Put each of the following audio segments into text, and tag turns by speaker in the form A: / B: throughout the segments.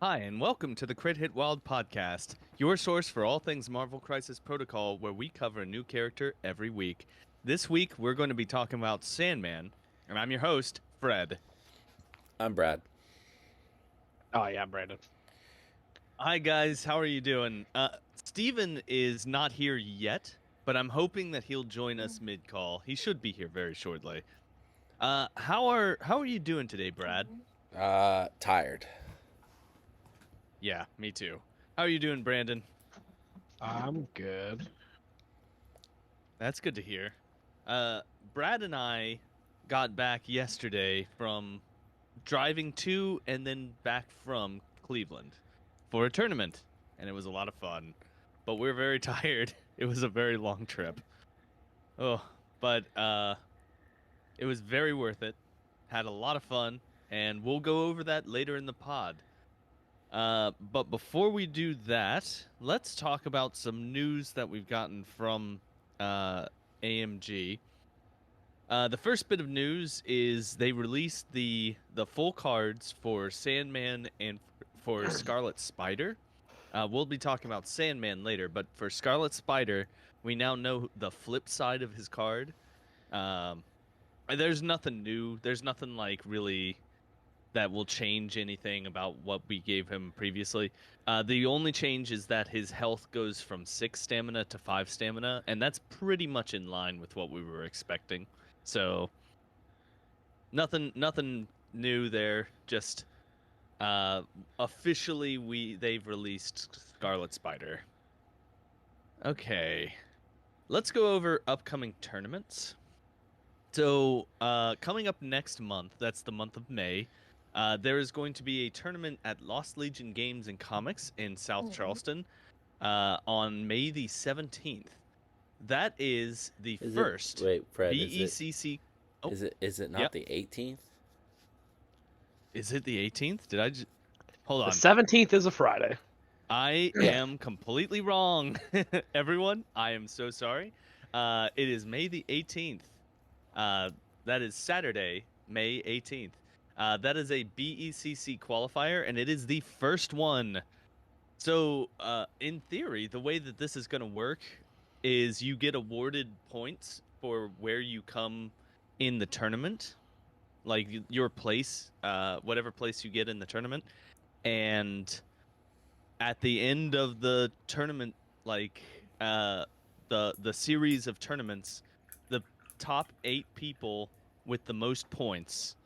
A: Hi, and welcome to the Crit Hit Wild podcast, your source for all things Marvel Crisis Protocol, where we cover a new character every week. This week, we're going to be talking about Sandman, and I'm your host, Fred.
B: I'm Brad.
C: Oh yeah, Brandon.
A: Hi, guys. How are you doing? Steven is not here yet, but I'm hoping that he'll join us mid-call. He should be here very shortly. How are you doing today, Brad?
B: Tired.
A: Yeah, me too. How are you doing, Brandon?
C: I'm good.
A: That's good to hear. Brad and I got back yesterday from driving to and then back from Cleveland for a tournament, and it was a lot of fun. But we're very tired. It was a very long trip. Oh, but it was very worth it. Had a lot of fun, and we'll go over that later in the pod. But before we do that, let's talk about some news that we've gotten from AMG. The first bit of news is they released the full cards for Sandman and for Scarlet Spider. We'll be talking about Sandman later, but for Scarlet Spider, we now know the flip side of his card. There's nothing new. There's nothing like really that will change anything about what we gave him previously. The only change is that his health goes from 6 stamina to 5 stamina, and that's pretty much in line with what we were expecting. So nothing new there. Just officially they've released Scarlet Spider. Okay, let's go over upcoming tournaments. So coming up next month, that's the month of May. There is going to be a tournament at Lost Legion Games and Comics in South Charleston on May the 17th. That is the first
B: Fred,
A: BECC.
B: Is it not the 18th?
A: Is it the 18th? Did I just... Hold on.
C: The 17th is a Friday.
A: I am completely wrong. Everyone, I am so sorry. It is May the 18th. That is Saturday, May 18th. That is a BECC qualifier, and it is the first one. So, in theory, the way that this is going to work is you get awarded points for where you come in the tournament, like your place, whatever place you get in the tournament, and at the end of the tournament, like the series of tournaments, the top 8 people with the most points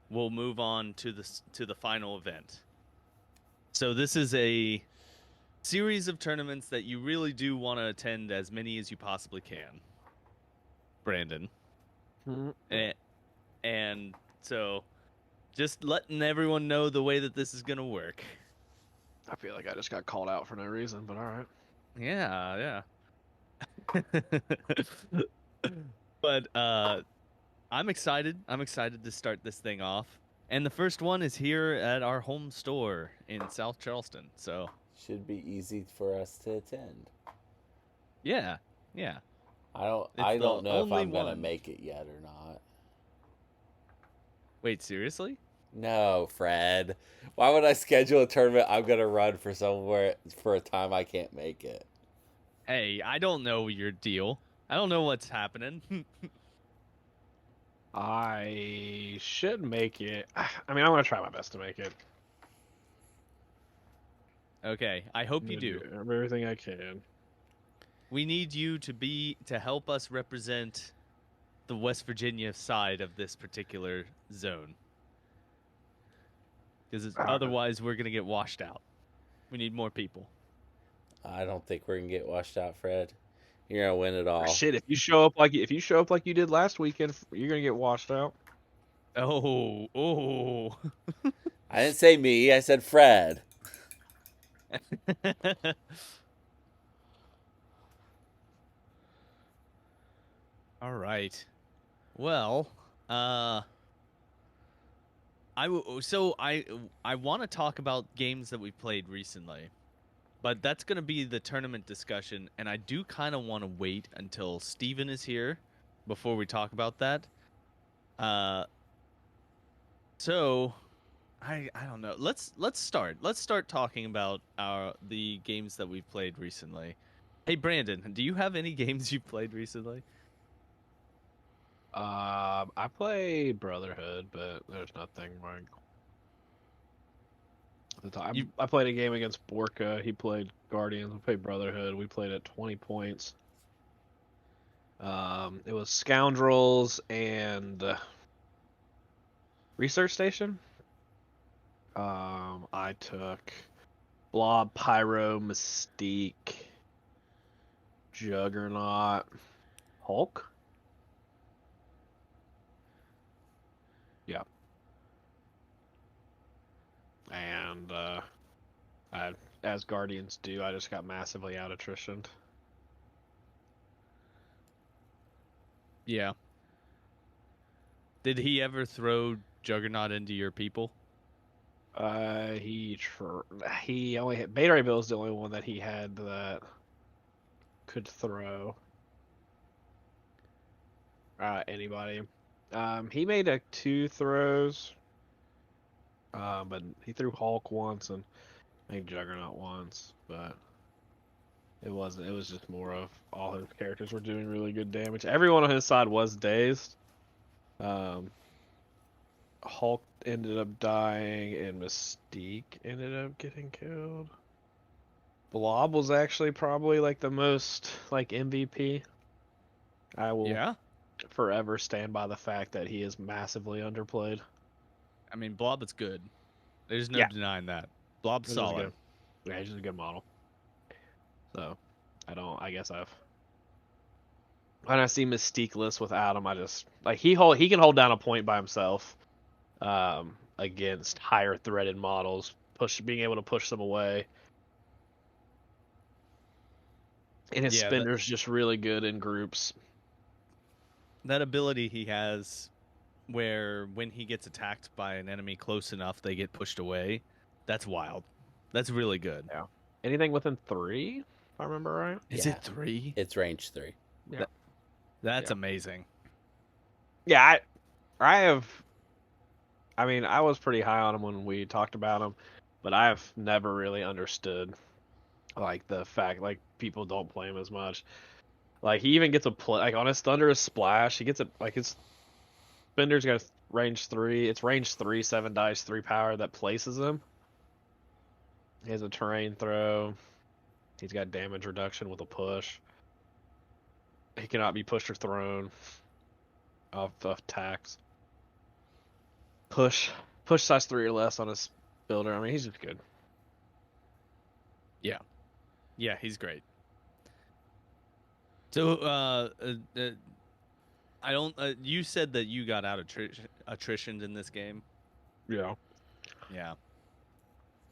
A: will move on to the final event. So this is a series of tournaments that you really do want to attend as many as you possibly can, Brandon. And so just letting everyone know the way that this is going to work.
C: I feel like I just got called out for no reason, but all right.
A: Yeah. But I'm excited. I'm excited to start this thing off. And the first one is here at our home store in South Charleston. So
B: should be easy for us to attend.
A: Yeah.
B: I don't know if I'm gonna make it yet or not.
A: Wait, seriously?
B: No, Fred. Why would I schedule a tournament I'm gonna run for somewhere for a time I can't make it?
A: Hey, I don't know your deal. I don't know what's happening.
C: I should make it. I mean, I'm gonna try my best to make it.
A: Okay, I hope you do.
C: Everything I can.
A: We need you to help us represent the West Virginia side of this particular zone. Because otherwise we're going to get washed out. We need more people.
B: I don't think we're going to get washed out, Fred. You're going to win it all.
C: Shit, if you show up like you did last weekend, you're going to get washed out.
A: Oh.
B: I didn't say me, I said Fred.
A: All right. Well, I want to talk about games that we've played recently, but that's going to be the tournament discussion, and I do kind of want to wait until Steven is here before we talk about that. So I don't know. Let's start talking about the games that we've played recently. Hey Brandon, do you have any games you've played recently?
C: I play Brotherhood, but there's nothing like at the
A: You
C: time. I played a game against Borka. He played Guardians. We played Brotherhood. We played at 20 points. It was Scoundrels and Research Station. I took Blob, Pyro, Mystique, Juggernaut, Hulk. Yeah, and as Guardians do, I just got massively out attritioned.
A: yeah. Did he ever throw Juggernaut into your people?
C: He only had Beta Ray Bill is the only one that he had that could throw anybody. He made two throws, but he threw Hulk once and I think Juggernaut once, but it wasn't. It was just more of all his characters were doing really good damage. Everyone on his side was dazed. Um, Hulk ended up dying, and Mystique ended up getting killed. Blob was actually probably like the most like MVP. I will
A: Yeah.
C: forever stand by the fact that he is massively underplayed.
A: I mean, Blob is good. There's no
C: Yeah,
A: denying that. Blob's
C: this is
A: solid.
C: good. Yeah, he's just a good model. So, I don't. I guess I've when I see Mystique list without him, I just like he can hold down a point by himself against higher threaded models, being able to push them away. And his
A: Yeah,
C: spinner's just really good in groups.
A: that ability he has where when he gets attacked by an enemy close enough they get pushed away. That's wild. That's really good.
C: Yeah. Anything within 3, if I remember right.
A: Is
B: Yeah.
A: it 3?
B: It's range 3.
C: Yeah.
A: That's
C: Yeah.
A: amazing.
C: Yeah, I have. I mean, I was pretty high on him when we talked about him, but I've never really understood like the fact like people don't play him as much. Like he even gets a play like on his Thunderous Splash. He gets a like his Bender's got range 3. It's range 3, 7 dice, 3 power that places him. He has a terrain throw. He's got damage reduction with a push. He cannot be pushed or thrown off attacks. Push size 3 or less on his builder. I mean, he's just good.
A: Yeah, he's great. So I don't you said that you got out of attrition in this game.
C: Yeah.
A: Yeah.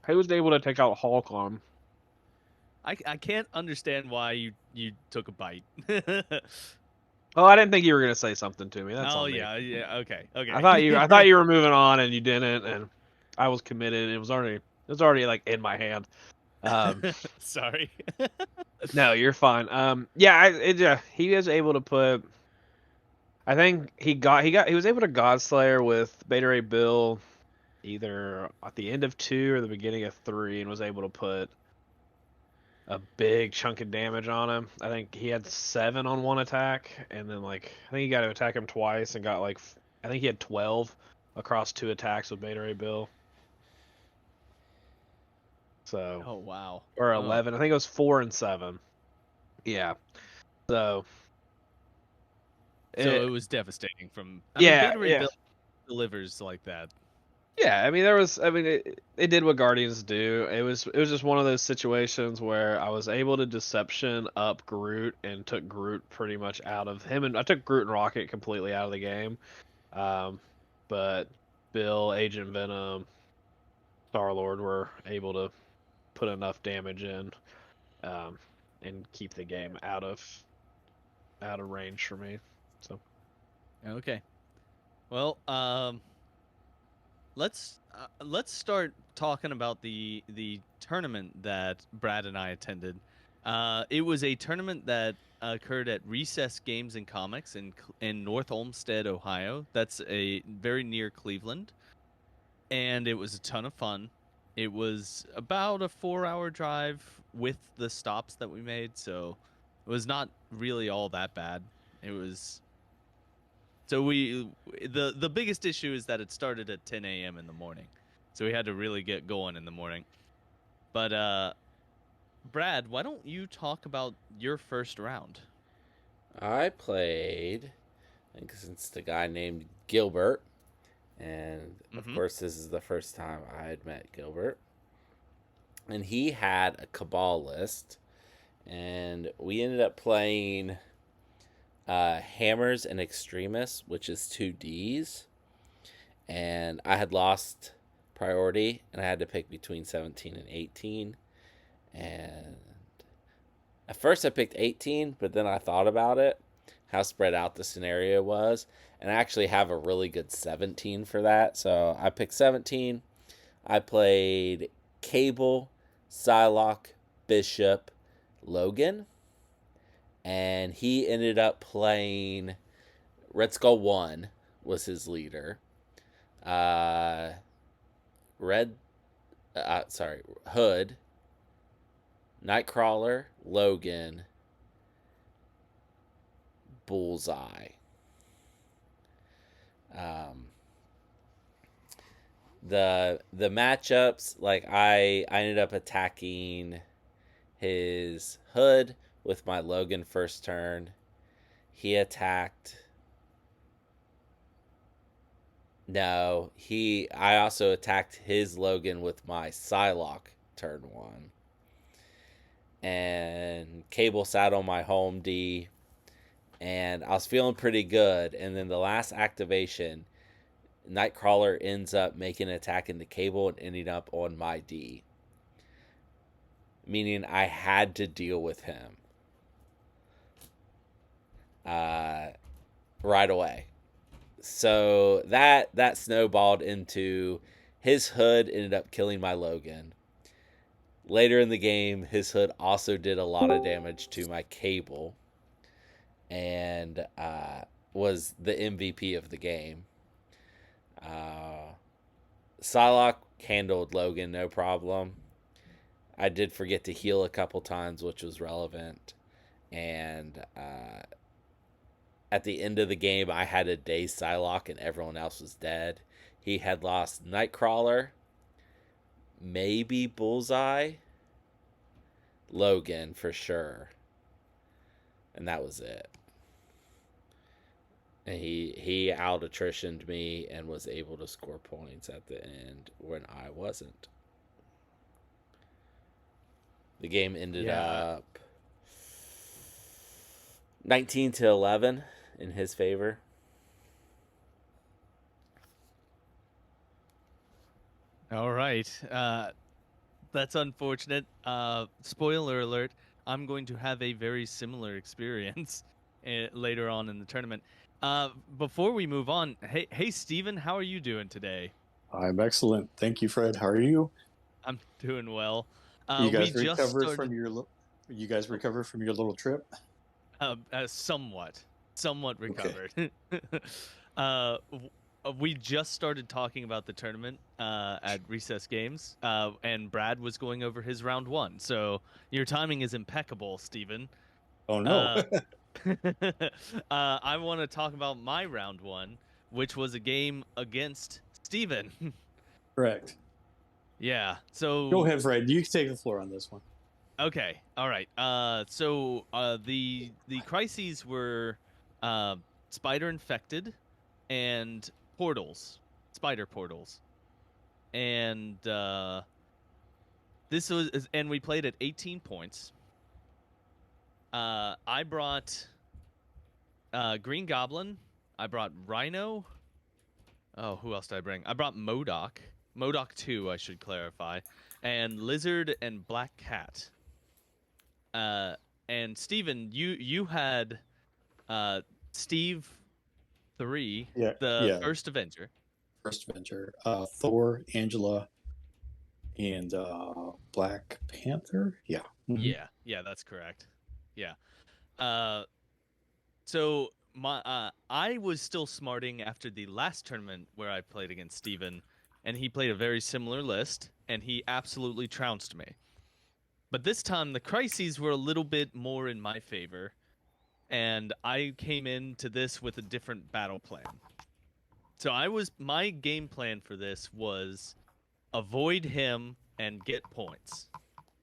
C: He was able to take out Hulk on him.
A: I can't understand why you took a bite.
C: Oh, I didn't think you were gonna say something to me. That's
A: Oh
C: on me.
A: yeah, okay.
C: I thought you were moving on and you didn't, and I was committed. It was already like in my hand.
A: Sorry.
C: No, you're fine. Yeah, he was able to put. I think he was able to Godslayer with Beta Ray Bill, either at the end of 2 or the beginning of 3, and was able to put a big chunk of damage on him. I think he had 7 on one attack, and then like I think he got to attack him twice and got like I think he had 12 across 2 attacks with Beta Ray Bill. So
A: Oh wow.
C: or
A: Oh.
C: 11. I think it was 4 and 7. Yeah. So
A: So it was devastating from I mean
C: yeah,
A: Beta Ray
C: yeah.
A: Bill delivers like that.
C: Yeah, I mean it did what Guardians do. It was just one of those situations where I was able to deception up Groot and took Groot pretty much out of him, and I took Groot and Rocket completely out of the game. But Bill, Agent Venom, Star-Lord were able to put enough damage in and keep the game out of range for me. So
A: Okay. Well, let's start talking about the tournament that Brad and I attended. It was a tournament that occurred at Recess Games and Comics in North Olmsted, Ohio. That's a very near Cleveland. and it was a ton of fun. It was about a 4-hour drive with the stops that we made, so it was not really all that bad. It was so the biggest issue is that it started at 10 a.m. in the morning, so we had to really get going in the morning. But Brad, why don't you talk about your first round?
B: I played against a guy named Gilbert, and of
A: Mm-hmm.
B: course, this is the first time I had met Gilbert. And he had a Cabal list, and we ended up playing Hammers and Extremis, which is 2Ds. And I had lost priority, and I had to pick between 17 and 18. And at first I picked 18, but then I thought about it, how spread out the scenario was, and I actually have a really good 17 for that. So I picked 17. I played Cable, Psylocke, Bishop, Logan, and he ended up playing Red Skull 1 was his leader. Red, Hood, Nightcrawler, Logan, Bullseye. The matchups, like I ended up attacking his Hood with my Logan first turn. He attacked. No, I also attacked his Logan with my Psylocke turn 1. And Cable sat on my home D, and I was feeling pretty good. And then the last activation, Nightcrawler ends up making an attack into Cable and ending up on my D, meaning I had to deal with him right away. So that snowballed into his Hood ended up killing my Logan. Later in the game, his Hood also did a lot of damage to my Cable, and was the MVP of the game. Psylocke handled Logan no problem. I did forget to heal a couple times, which was relevant. And at the end of the game, I had a dazed Psylocke and everyone else was dead. He had lost Nightcrawler, maybe Bullseye, Logan for sure. And that was it. And he out attritioned me and was able to score points at the end when I wasn't. The game ended up 19-11 in his favor.
A: All right. That's unfortunate. Spoiler alert, I'm going to have a very similar experience later on in the tournament. Before we move on, hey, Steven, how are you doing today?
D: I'm excellent. Thank you, Fred. How are you?
A: I'm doing well.
D: You
A: We
D: guys
A: just
D: recovered
A: started
D: from your little trip?
A: somewhat recovered. We just started talking about the tournament at Recess Games, and Brad was going over his round 1. So your timing is impeccable, Steven.
D: Oh no.
A: I want to talk about my round 1, which was a game against Steven.
D: Correct.
A: Yeah. So
D: Go ahead, Fred. You can take the floor on this one.
A: Okay. All right. So the crises were spider infected and portals, spider portals, and and we played at 18 points. I brought Green Goblin. I brought Rhino. Oh, who else did I bring? I brought MODOK. MODOK 2, I should clarify, and Lizard and Black Cat. And Steven, you had Steve 3, the first Avenger.
D: First Avenger. Thor, Angela, and Black Panther. Yeah. Mm-hmm.
A: Yeah, that's correct. Yeah. So I was still smarting after the last tournament where I played against Steven, and he played a very similar list, and he absolutely trounced me. But this time, the crises were a little bit more in my favor, and I came into this with a different battle plan. So my game plan for this was avoid him and get points,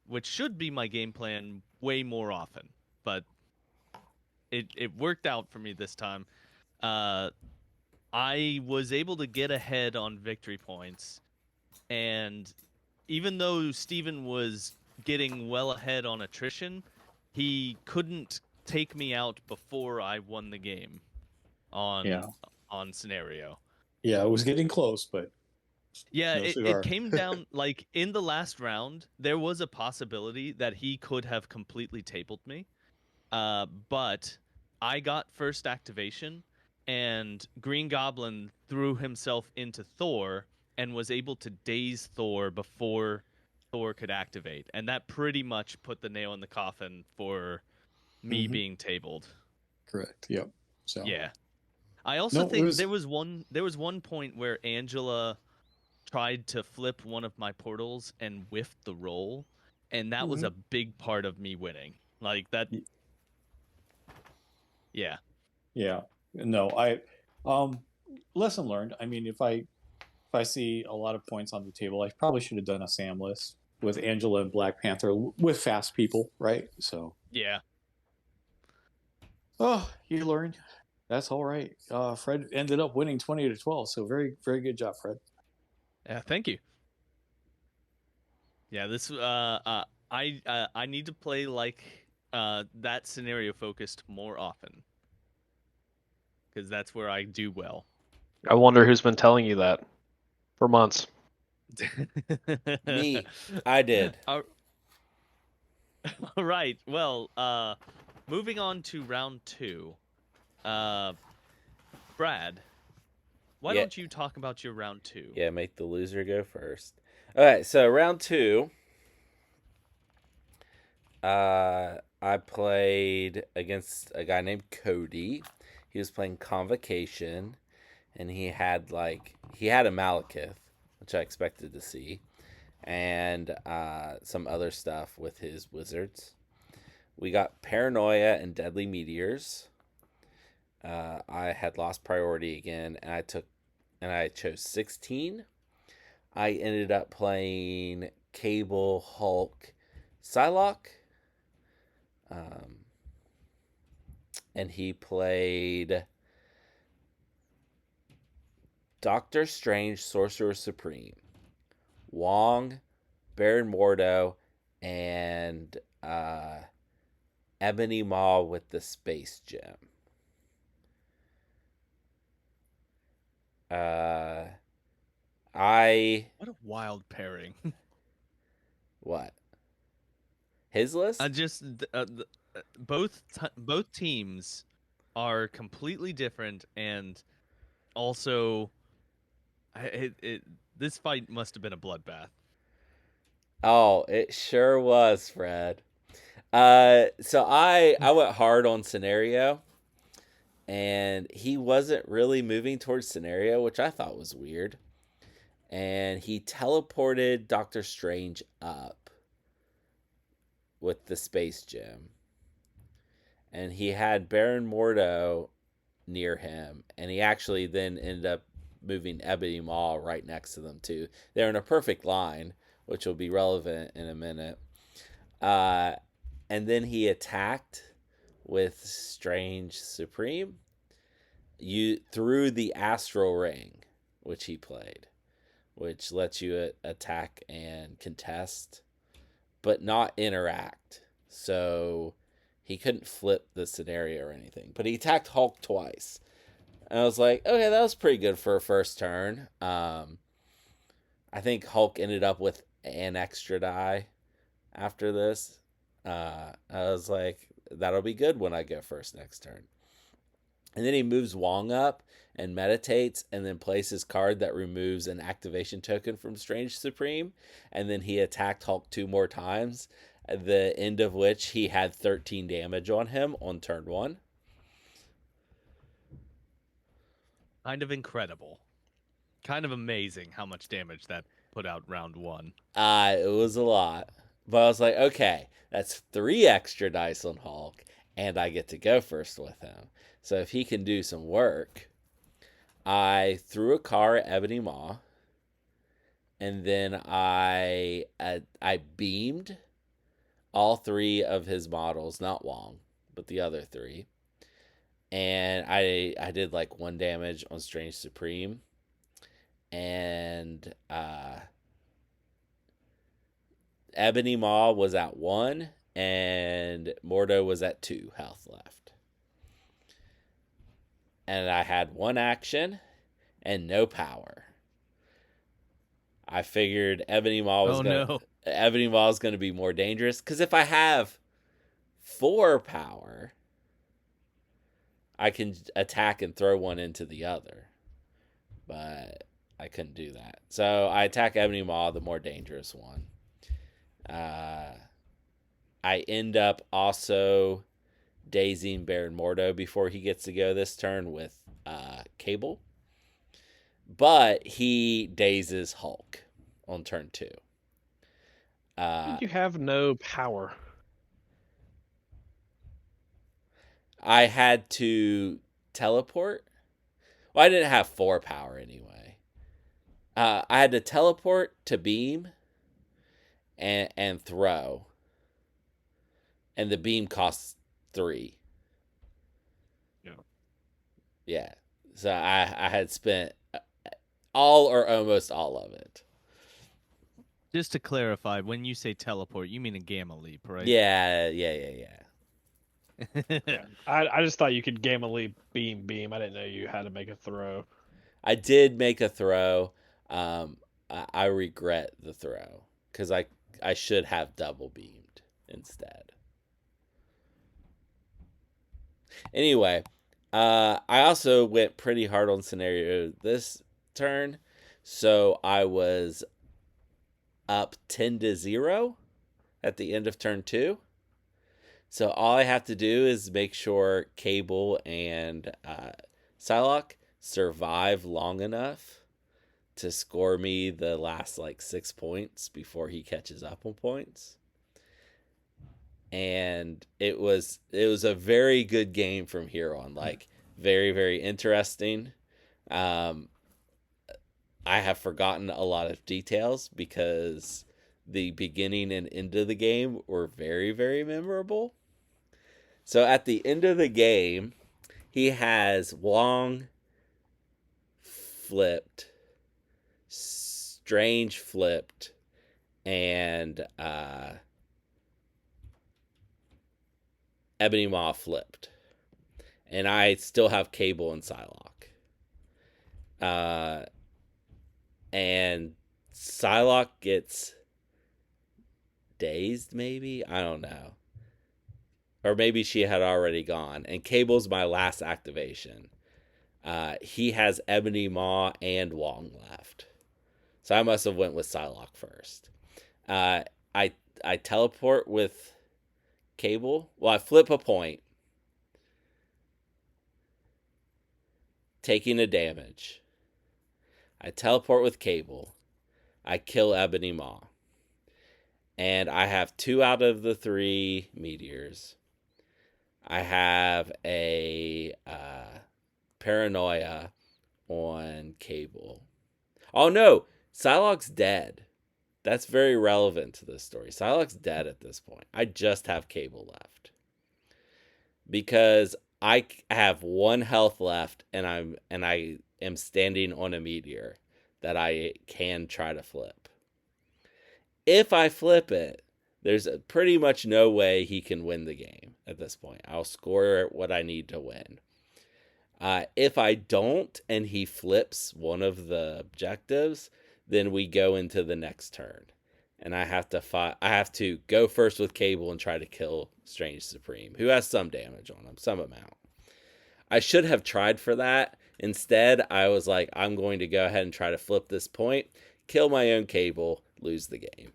A: which should be my game plan way more often, but it worked out for me this time. I was able to get ahead on victory points, and even though Steven was getting well ahead on attrition, he couldn't take me out before I won the game on scenario.
D: Yeah, it was getting close, but
A: yeah,
D: no
A: it
D: cigar.
A: came down like in the last round, there was a possibility that he could have completely tabled me. But I got first activation, and Green Goblin threw himself into Thor and was able to daze Thor before Thor could activate. And that pretty much put the nail in the coffin for me being tabled.
D: Correct. Yep. So
A: yeah. I also think there was one point where Angela tried to flip one of my portals and whiffed the roll, and that was a big part of me winning. Like that. Yeah.
D: Yeah. No, lesson learned. I mean, if I see a lot of points on the table, I probably should have done a Sam list with Angela and Black Panther with fast people, right? So
A: yeah.
D: Oh, you learn. That's all right. Fred ended up winning 20-12, so very, very good job, Fred.
A: Yeah, thank you. Yeah, this I need to play like that scenario focused more often, because that's where I do well.
C: I wonder who's been telling you that for months.
B: Me. I did.
A: All right. Well, moving on to round 2. Brad, why don't you talk about your round 2?
B: Yeah, make the loser go first. All right, so round 2, I played against a guy named Cody. He was playing Convocation, and he had a Malekith, which I expected to see, and some other stuff with his wizards. We got Paranoia and Deadly Meteors. I had lost priority again, and I chose 16. I ended up playing Cable, Hulk, Psylocke. And he played Doctor Strange, Sorcerer Supreme, Wong, Baron Mordo, and Ebony Maw with the Space Gem.
A: What a wild pairing.
B: What? His list?
A: Both teams are completely different, and also, this fight must have been a bloodbath.
B: Oh, it sure was, Fred. So I went hard on Scenario, and he wasn't really moving towards Scenario, which I thought was weird. And he teleported Doctor Strange up with the Space Gem. And he had Baron Mordo near him, and he actually then ended up moving Ebony Maw right next to them too. They're in a perfect line, which will be relevant in a minute. And then he attacked with Strange Supreme through the Astral Ring, which he played, which lets you attack and contest, but not interact. So he couldn't flip the scenario or anything. But he attacked Hulk twice. And I was like, okay, that was pretty good for a first turn. I think Hulk ended up with an extra die after this. I was like, that'll be good when I go first next turn. And then he moves Wong up and meditates, and then plays his card that removes an activation token from Strange Supreme. And then he attacked Hulk 2 more times, at the end of which he had 13 damage on him on turn 1.
A: Kind of incredible. Kind of amazing how much damage that put out round 1.
B: It was a lot. But I was like, okay, that's 3 extra dice on Hulk, and I get to go first with him. So if he can do some work, I threw a car at Ebony Maw, and then I beamed all 3 of his models, not Wong, but the other 3. And I did like 1 damage on Strange Supreme. And Ebony Maw was at 1, and Mordo was at 2 health left. And I had 1 action and no power. I figured Ebony Maw was going to be more dangerous, because if I have 4 power, I can attack and throw one into the other. But I couldn't do that. So I attack Ebony Maw, the more dangerous one. I end up also dazing Baron Mordo before he gets to go this turn with Cable. But he dazes Hulk on turn 2.
C: You have no power.
B: I had to teleport. Well, I didn't have 4 power anyway. I had to teleport to beam and throw. And the beam costs 3.
C: Yeah.
B: Yeah. So I had spent all or almost all of it.
A: Just to clarify, when you say teleport, you mean a gamma leap, right?
B: Yeah.
C: Yeah. I just thought you could gamma leap beam. I didn't know you had to make a throw.
B: I did make a throw. I regret the throw, because I should have double beamed instead. Anyway, I also went pretty hard on scenario this turn, so I was up 10-0 at the end of turn 2. So all I have to do is make sure Cable and Psylocke survive long enough to score me the last 6 points before he catches up on points. And it was a very good game from here on. Very, very interesting. I have forgotten a lot of details because the beginning and end of the game were very, very memorable. So at the end of the game, he has Wong flipped, Strange flipped, and Ebony Maw flipped. And I still have Cable and Psylocke. And Psylocke gets dazed, maybe? I don't know. Or maybe she had already gone. And Cable's my last activation. He has Ebony Maw and Wong left. So I must have went with Psylocke first. I teleport with Cable. Well, I flip a point, taking a damage. I teleport with Cable. I kill Ebony Maw. And I have 2 out of the 3 meteors. I have a paranoia on Cable. Oh no, Psylocke's dead. That's very relevant to this story. Psylocke's dead at this point. I just have Cable left. Because I have 1 health left, and I am standing on a meteor that I can try to flip. If I flip it, there's pretty much no way he can win the game at this point. I'll score what I need to win. If I don't, and he flips one of the objectives, then we go into the next turn. And I have to go first with Cable and try to kill Strange Supreme, who has some damage on him, some amount. I should have tried for that. Instead, I was like, I'm going to go ahead and try to flip this point, kill my own Cable, lose the game.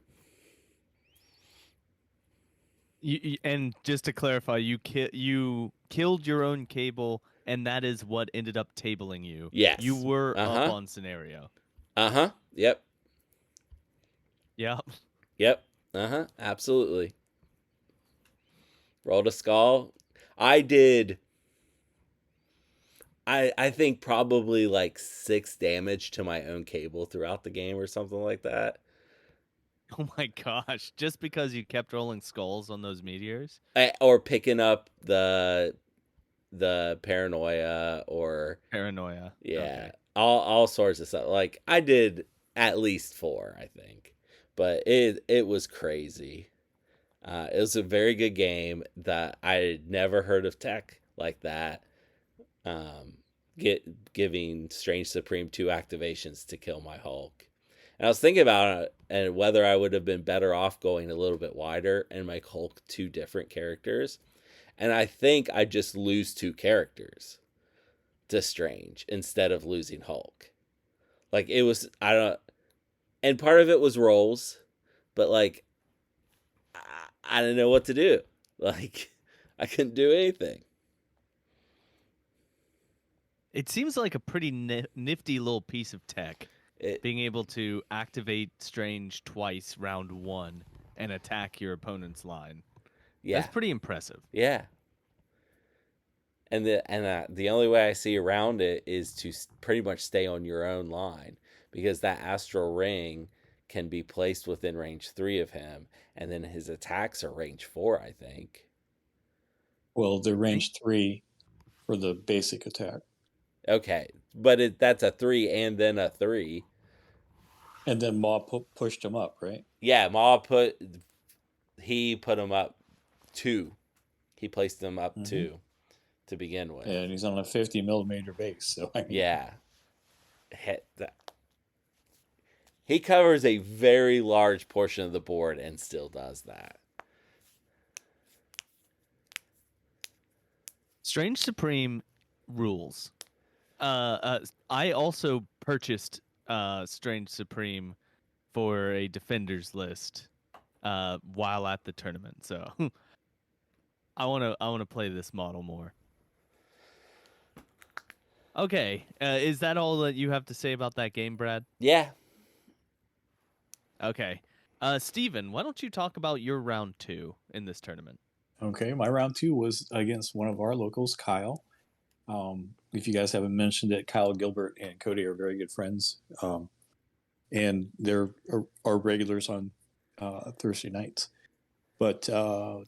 A: And just to clarify, you killed your own Cable and that is what ended up tabling you.
B: Yes.
A: You were up
B: Uh-huh.
A: on scenario.
B: Yep.
A: Yep.
B: Yep. Absolutely. Rolled a skull. I did. I think probably like 6 damage to my own cable throughout the game or something like that.
A: Oh my gosh! Just because you kept rolling skulls on those meteors?
B: Or picking up the paranoia, or
A: Paranoia.
B: yeah,
A: Okay.
B: all sorts of stuff. Like I did at least 4, I think, but it was crazy. It was a very good game that I had never heard of tech like that. Um, giving Strange Supreme 2 activations to kill my Hulk. And I was thinking about it and whether I would have been better off going a little bit wider and make Hulk 2 different characters. And I think I just lose 2 characters to Strange instead of losing Hulk. Like it was, I don't, and part of it was rolls, but like I didn't know what to do. Like I couldn't do anything.
A: It seems like a pretty nifty little piece of tech, being able to activate Strange twice round 1 and attack your opponent's line.
B: Yeah,
A: That's pretty impressive.
B: yeah. And the only way I see around it is to pretty much stay on your own line, because that astral ring can be placed within range 3 of him, and then his attacks are range 4, I think.
D: Well, they're range 3 for the basic attack.
B: Okay, but that's a 3 and then a 3.
D: And then Maw pushed him up, right?
B: Yeah, Maw put him up 2. He placed him up 2 to begin with.
D: And he's on a 50 millimeter base, so I mean,
B: yeah. He covers a very large portion of the board and still does that.
A: Strange Supreme rules. I also purchased Strange Supreme for a defenders list while at the tournament, so I wanna play this model more. Okay, is that all that you have to say about that game, Brad?
B: Yeah.
A: Okay, Steven, why don't you talk about your round 2 in this tournament?
D: Okay, my round 2 was against one of our locals, Kyle. If you guys haven't mentioned it, Kyle Gilbert and Cody are very good friends, and they're our regulars on Thursday nights. But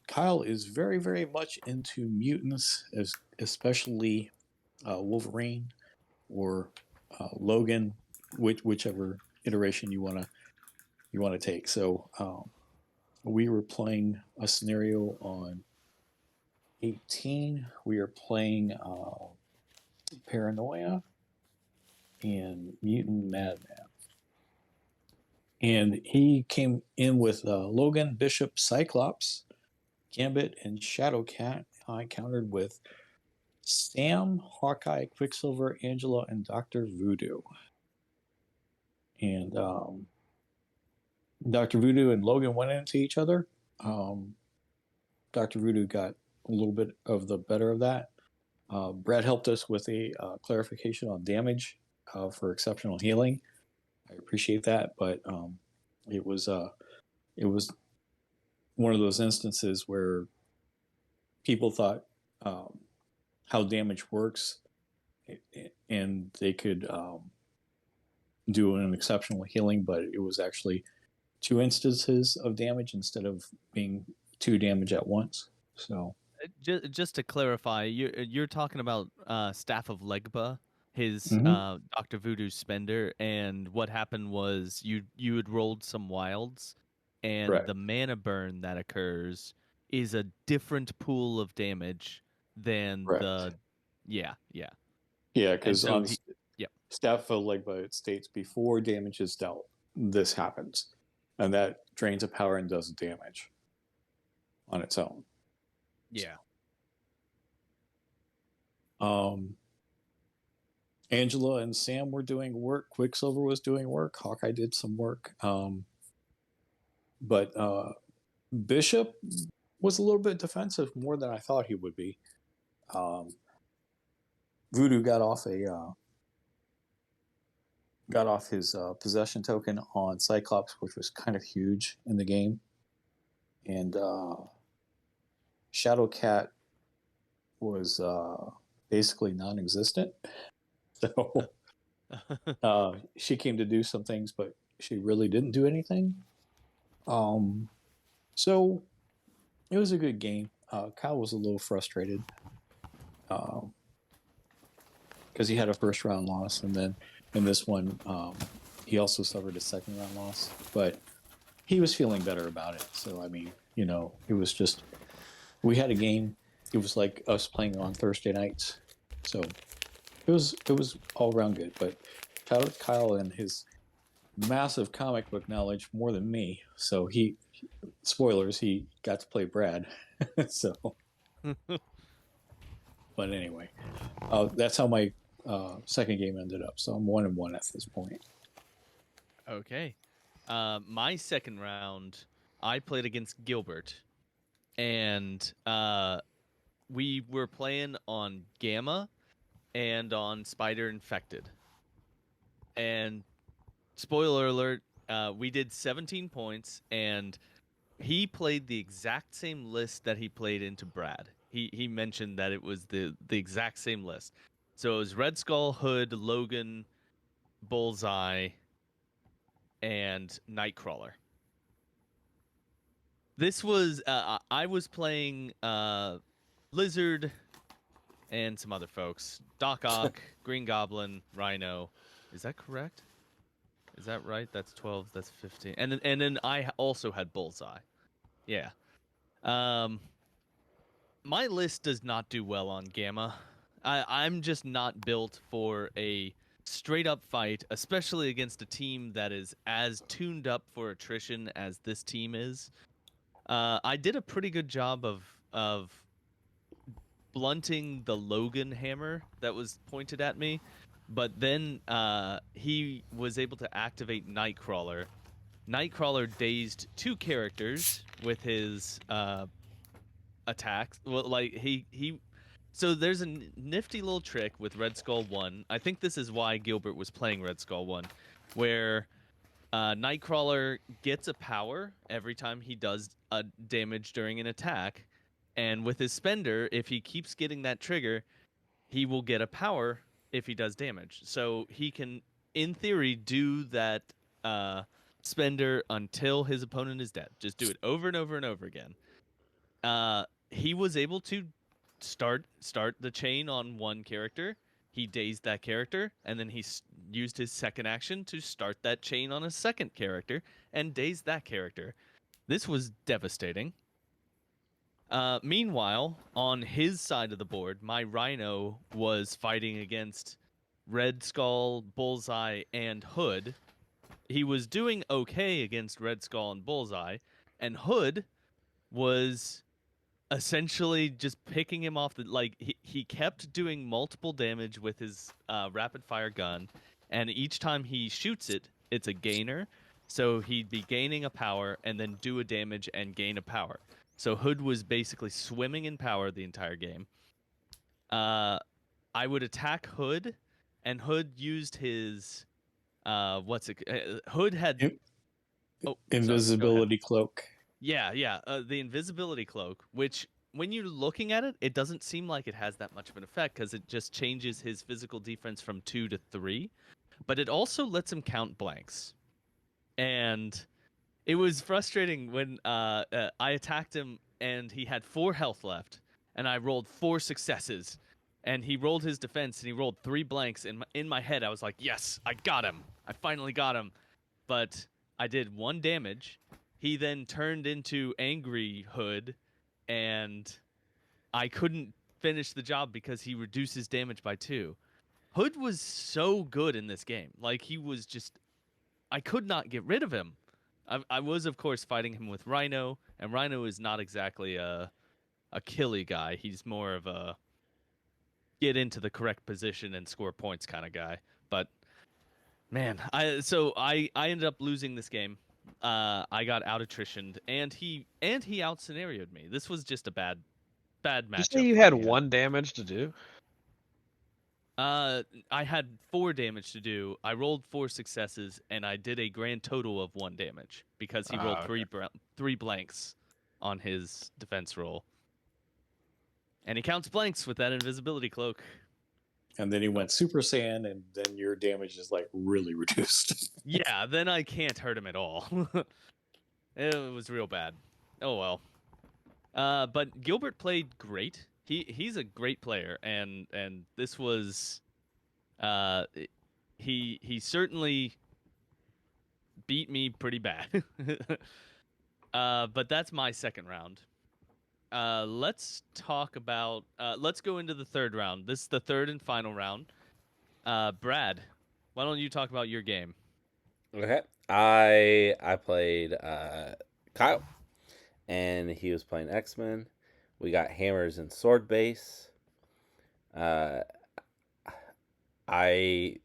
D: Kyle is very, very much into mutants, especially Wolverine or Logan, whichever iteration you want to take. So we were playing a scenario on 18. We are playing Paranoia and Mutant Madman. And he came in with Logan, Bishop, Cyclops, Gambit, and Shadowcat. I countered with Sam, Hawkeye, Quicksilver, Angela, and Dr. Voodoo. And Dr. Voodoo and Logan went into each other. Dr. Voodoo got a little bit of the better of that. Brad helped us with a clarification on damage for exceptional healing. I appreciate that, but it was one of those instances where people thought how damage works, and they could do an exceptional healing, but it was actually 2 instances of damage instead of being 2 damage at once. So
A: just to clarify, you're talking about Staff of Legba, his Dr. Voodoo spender, and what happened was you had rolled some wilds, and
D: Correct.
A: the mana burn that occurs is a different pool of damage than
D: Correct.
A: yeah.
D: Because
A: so
D: on Staff of Legba, it states before damage is dealt, this happens, and that drains a power and does damage on its own.
A: Yeah.
D: Angela and Sam were doing work. Quicksilver was doing work. Hawkeye did some work. But Bishop was a little bit defensive, more than I thought he would be. Voodoo got off his possession token on Cyclops, which was kind of huge in the game, and Shadowcat was basically non-existent. So she came to do some things, but she really didn't do anything. So it was a good game. Kyle was a little frustrated because he had a first round loss, and then in this one, he also suffered a second round loss. But he was feeling better about it. So I mean, it was just we had a game. It was like us playing on Thursday nights. So it was all around good. But Kyle and his massive comic book knowledge, more than me. So spoilers, he got to play Brad. So, but anyway, that's how my second game ended up. So I'm 1-1 at this point.
A: Okay. My second round, I played against Gilbert, and we were playing on Gamma and on Spider Infected. And spoiler alert, we did 17 points, and he played the exact same list that he played into Brad. He mentioned that it was the exact same list. So it was Red Skull, Hood, Logan, Bullseye, and Nightcrawler. This was I was playing Lizard and some other folks. Doc Ock, Green Goblin, Rhino. Is that correct? Is that right? That's 12. That's 15. And then I also had Bullseye. Yeah. My list does not do well on Gamma. I'm just not built for a straight up fight, especially against a team that is as tuned up for attrition as this team is. I did a pretty good job of blunting the Logan hammer that was pointed at me, but then he was able to activate Nightcrawler. Nightcrawler dazed 2 characters with his attacks. Well, like he so there's a nifty little trick with Red Skull 1. I think this is why Gilbert was playing Red Skull 1, where Nightcrawler gets a power every time he does a damage during an attack, and with his spender, if he keeps getting that trigger, he will get a power if he does damage. So he can, in theory, do that spender until his opponent is dead. Just do it over and over and over again. He was able to start the chain on one character. He dazed that character, and then he used his second action to start that chain on a second character and dazed that character. This was devastating. Meanwhile, on his side of the board, my Rhino was fighting against Red Skull, Bullseye, and Hood. He was doing okay against Red Skull and Bullseye, and Hood was essentially just picking him off. He kept doing multiple damage with his rapid fire gun, and each time he shoots it, it's a gainer. So he'd be gaining a power and then do a damage and gain a power. So Hood was basically swimming in power the entire game. I would attack Hood, and Hood used his Hood had
D: invisibility cloak.
A: Yeah, the invisibility cloak, which when you're looking at it, it doesn't seem like it has that much of an effect because it just changes his physical defense from 2 to 3, but it also lets him count blanks. And it was frustrating when I attacked him and he had 4 health left, and I rolled 4 successes, and he rolled his defense and he rolled 3 blanks. In my head, I was like, yes, I got him. I finally got him. But I did 1 damage. He then turned into Angry Hood, and I couldn't finish the job because he reduced his damage by 2. Hood was so good in this game. Like, he was just... I could not get rid of him. I was, of course, fighting him with Rhino, and Rhino is not exactly a killy guy. He's more of a get into the correct position and score points kind of guy. But, man, I ended up losing this game. I got out attritioned, and he out scenarioed me. This was just a bad matchup.
C: Did you say you had 1 damage to do?
A: I had 4 damage to do. I rolled 4 successes, and I did a grand total of 1 damage because he rolled
C: Okay.
A: 3 blanks on his defense roll, and he counts blanks with that invisibility cloak.
D: And then he went Super Saiyan, and then your damage is like really reduced.
A: Yeah, then I can't hurt him at all. It was real bad. Oh well. But Gilbert played great. He's a great player, and this was, uh, he certainly beat me pretty bad. But that's my second round. Let's talk about. Let's go into the third round. This is the third and final round. Brad, why don't you talk about your game?
B: Okay. I played Kyle, and he was playing X-Men. We got hammers and sword base. I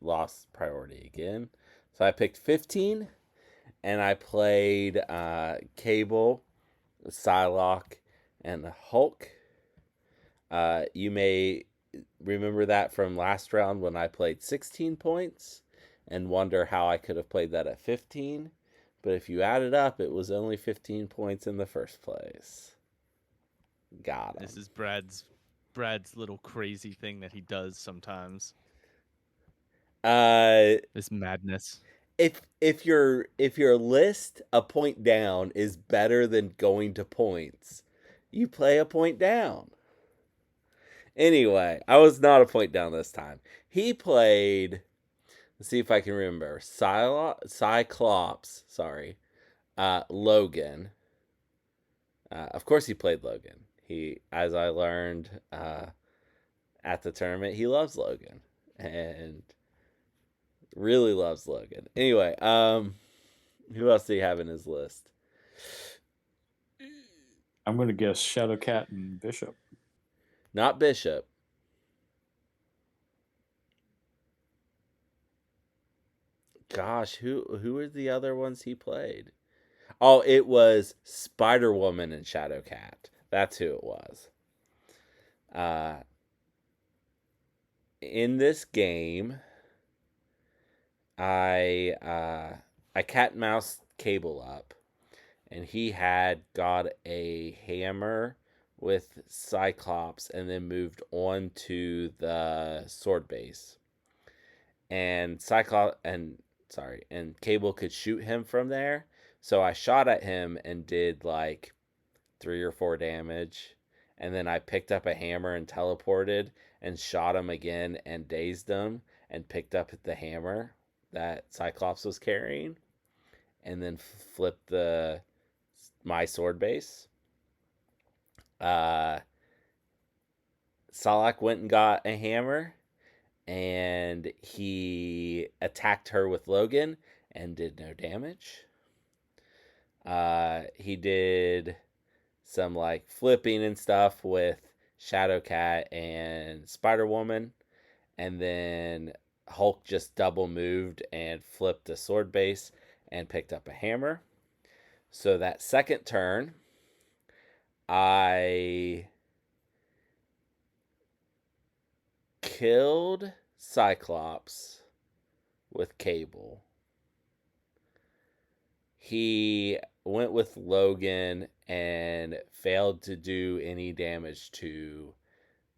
B: lost priority again, so I picked 15, and I played Cable, Psylocke, and Hulk. You may remember that from last round when I played 16 points and wonder how I could have played that at 15. But if you add it up, it was only 15 points in the first place. Got him.
A: This is Brad's little crazy thing that he does sometimes. This madness.
B: If your list a point down is better than going to points, you play a point down. Anyway, I was not a point down this time. He played. Let's see if I can remember. Cyclops. Sorry, Logan. Of course, he played Logan. He, as I learned at the tournament, he loves Logan and really loves Logan. Anyway, who else do you have in his list?
D: I'm going to guess Shadowcat and Bishop.
B: Not Bishop. Gosh, who are the other ones he played? Oh, it was Spider-Woman and Shadowcat. That's who it was. In this game, I cat and mouse Cable up, and he had got a hammer with Cyclops, and then moved on to the sword base. And Cable could shoot him from there. So I shot at him and did like 3 or 4 damage. And then I picked up a hammer and teleported and shot him again and dazed him and picked up the hammer that Cyclops was carrying and then flipped my sword base. Salak went and got a hammer and he attacked her with Logan and did no damage. He did some like flipping and stuff with Shadowcat and Spider-Woman, and then Hulk just double moved and flipped a sword base and picked up a hammer. So that second turn, I killed Cyclops with Cable. He went with Logan and failed to do any damage to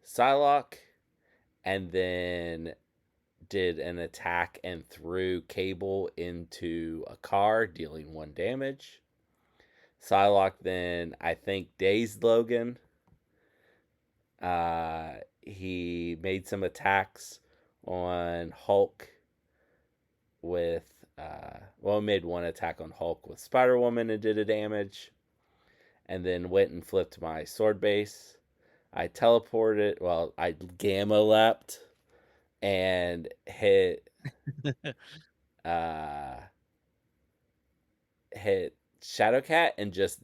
B: Psylocke, and then did an attack and threw Cable into a car, dealing 1 damage. Psylocke then, I think, dazed Logan. He made some attacks on Hulk with made 1 attack on Hulk with Spider-Woman and did a damage, and then went and flipped my sword base. I teleported, I gamma leapt and hit hit Shadowcat and just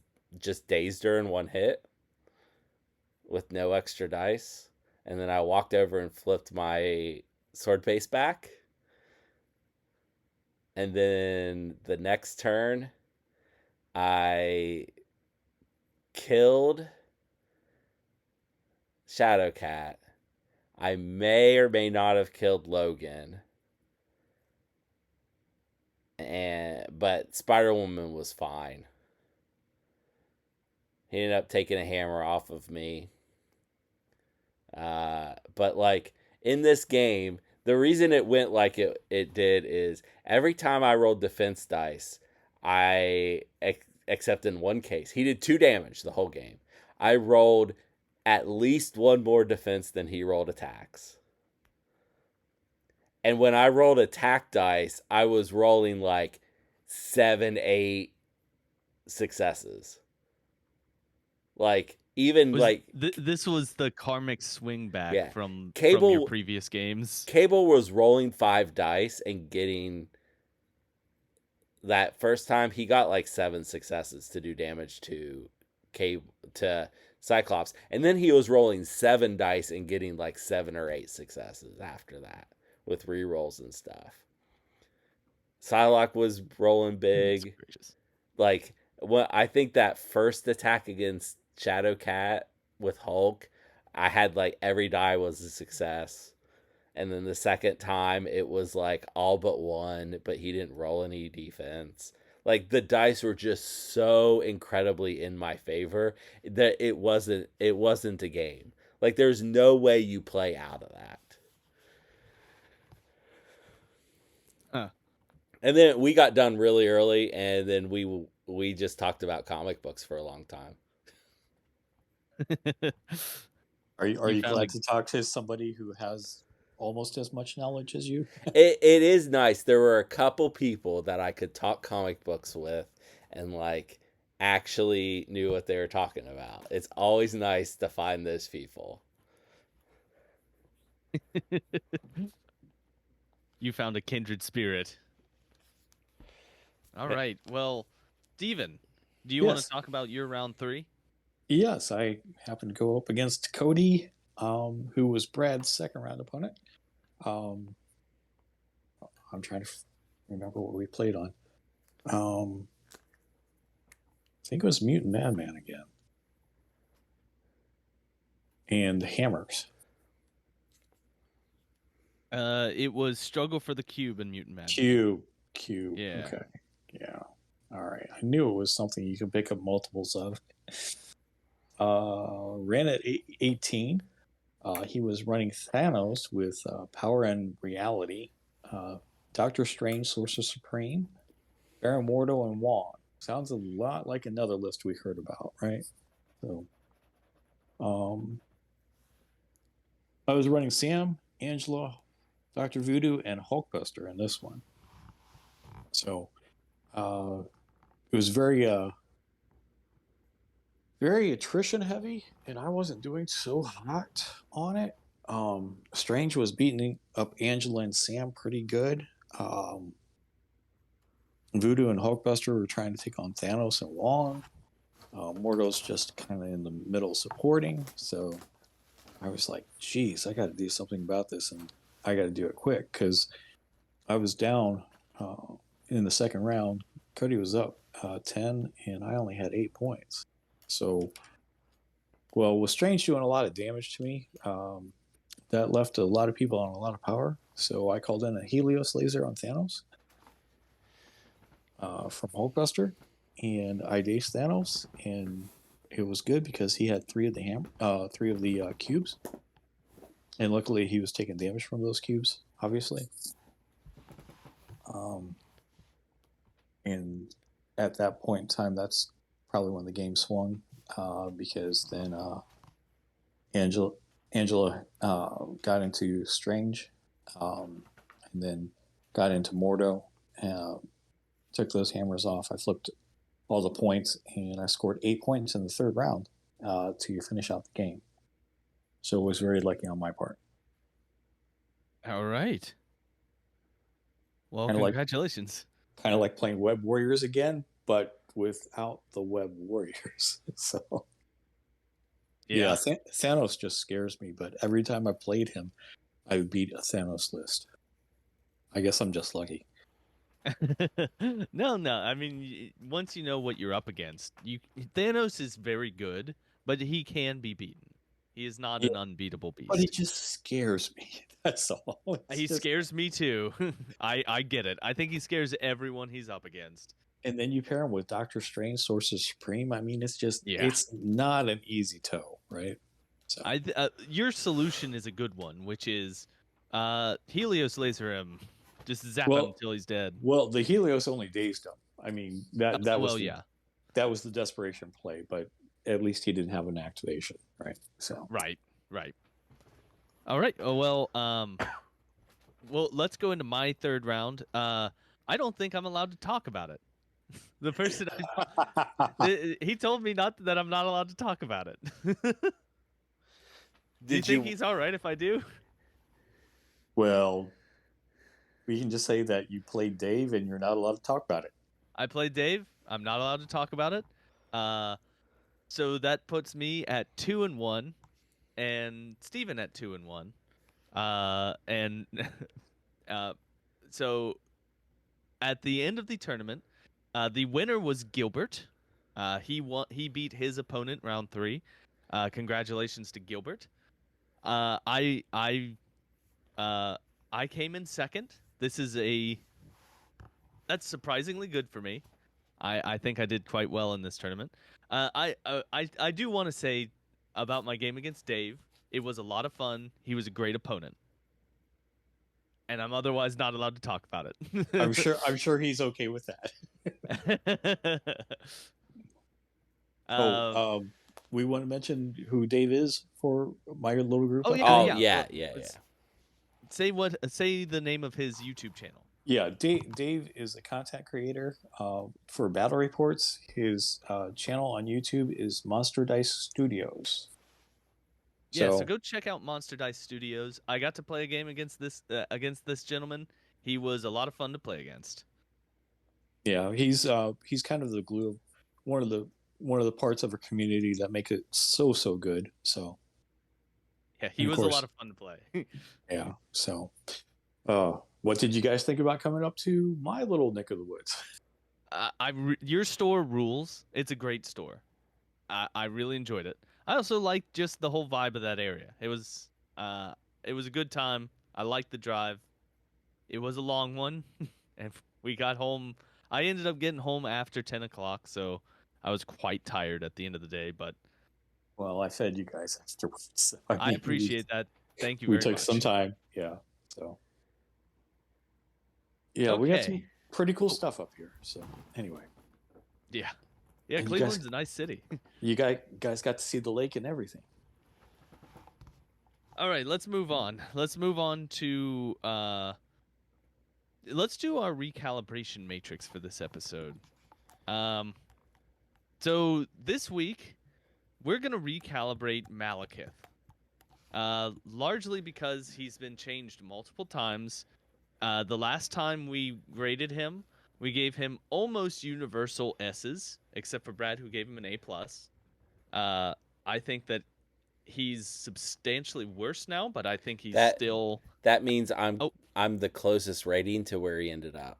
B: dazed her in 1 hit with no extra dice. And then I walked over and flipped my sword base back. And then the next turn, I killed Shadowcat. I may or may not have killed Logan. But Spider-Woman was fine. He ended up taking a hammer off of me. But like in this game, the reason it went like it did is every time I rolled defense dice, except in one case, he did 2 damage the whole game. I rolled at least 1 more defense than he rolled attacks. And when I rolled attack dice, I was rolling like 7, 8 successes. Like even like
A: this was the karmic swing back from your previous games.
B: Cable was rolling 5 dice and getting that first time he got like 7 successes to do damage to Cyclops, and then he was rolling 7 dice and getting like 7 or 8 successes after that with rerolls and stuff. Psylocke was rolling big. Like I think that first attack against Shadowcat with Hulk, I had like every die was a success. And then the second time it was like all but 1, but he didn't roll any defense. Like the dice were just so incredibly in my favor that it wasn't a game. Like there's no way you play out of that. And then we got done really early, and then we just talked about comic books for a long time.
D: Are you glad to talk to somebody who has almost as much knowledge as you?
B: It is nice. There were a couple people that I could talk comic books with and like actually knew what they were talking about. It's always nice to find those people.
A: You found a kindred spirit. All right. Well, Steven, do you want to talk about your round 3?
D: Yes, I happened to go up against Cody, who was Brad's second round opponent. I'm trying to remember what we played on. I think it was Mutant Madman again. And the Hammers.
A: It was Struggle for the Cube and Mutant Madman.
D: Cube.
A: Yeah.
D: Okay. Yeah. All right. I knew it was something you could pick up multiples of. Ran at 18. He was running Thanos with Power and Reality, Doctor Strange, Sorcerer Supreme, Baron Mordo, and Wong. Sounds a lot like another list we heard about, right? So, I was running Sam, Angela, Dr. Voodoo, and Hulkbuster in this one. So, it was very attrition heavy, and I wasn't doing so hot on it. Strange was beating up Angela and Sam pretty good. Voodoo and Hulkbuster were trying to take on Thanos and Wong. Mordo's just kind of in the middle supporting. So I was like, geez, I got to do something about this, and I got to do it quick because I was down in the second round. Cody was up 10, and I only had 8 points. So, well, with Strange doing a lot of damage to me, that left a lot of people on a lot of power. So I called in a Helios laser on Thanos from Hulkbuster, and I daced Thanos, and it was good because he had 3 of the cubes, and luckily he was taking damage from those cubes, obviously. And at that point in time, that's probably when the game swung, because then Angela got into Strange, and then got into Mordo, took those hammers off. I flipped all the points, and I scored 8 points in the third round to finish out the game. So it was very lucky on my part.
A: All right. Well, congratulations.
D: Kind of like playing Web Warriors again, but without the Web Warriors. So yeah, Thanos just scares me, but every time I played him, I would beat a Thanos list. I guess I'm just lucky.
A: No. I mean, once you know what you're up against, Thanos is very good, but he can be beaten. He is not
D: Yeah,
A: an unbeatable beast.
D: but he just scares me. That's all.
A: He scares me too. I get it. I think he scares everyone he's up against.
D: And then you pair him with Doctor Strange, Sorcerer Supreme. I mean,
A: Yeah.
D: it's not an easy toe, right? So
A: Your solution is a good one, which is Helios laser him, just zap him
D: Well-
A: until he's dead.
D: well, the Helios only dazed him. I mean, that was
A: well,
D: the,
A: yeah,
D: that was the desperation play, but at least he didn't have an activation, right? So
A: right. All right. Oh well. Well, let's go into my third round. I don't think I'm allowed to talk about it. The person he told me not that I'm not allowed to talk about it. Do you think he's all right if I do?
D: well, we can just say that you played Dave and you're not allowed to talk about it.
A: I played Dave. I'm not allowed to talk about it. So that puts me at 2-1, and Steven at 2-1. And so at the end of the tournament, the winner was Gilbert. He won. He beat his opponent round 3. Congratulations to Gilbert. I came in second. That's surprisingly good for me. I think I did quite well in this tournament. I do want to say about my game against Dave. It was a lot of fun. He was a great opponent, and I'm otherwise not allowed to talk about it.
D: I'm sure he's okay with that. We want to mention who Dave is for my little group.
A: Oh, yeah.
B: Oh yeah.
A: Say the name of his YouTube channel.
D: Yeah, Dave is a content creator for battle reports. His channel on YouTube is Monster Dice Studios.
A: Yeah, so go check out Monster Dice Studios. I got to play a game against this gentleman. He was a lot of fun to play against.
D: Yeah, he's kind of the glue, one of the parts of our community that make it so good. So
A: yeah, he was a lot of fun to play.
D: Yeah. So, what did you guys think about coming up to my little neck of the woods?
A: Your store rules. It's a great store. I really enjoyed it. I also liked just the whole vibe of that area. It was a good time. I liked the drive. It was a long one, and we got home. I ended up getting home after 10 o'clock, so I was quite tired at the end of the day. But
D: Well, I fed you guys afterwards. So,
A: I appreciate that. Thank you
D: we
A: very
D: took
A: much.
D: some time. Yeah. So. Yeah, we got some
A: Okay.
D: pretty cool stuff up here. So anyway,
A: Yeah,
D: And you
A: Cleveland's a nice city.
D: you guys got to see the lake and everything.
A: All right, let's move on. Let's move on to let's do our recalibration matrix for this episode. So this week we're gonna recalibrate Malekith. Largely because he's been changed multiple times. The last time we graded him, we gave him almost universal S's, except for Brad, who gave him an A+. I think that he's substantially worse now, but I think he's still...
B: That means I'm the closest rating to where he ended up.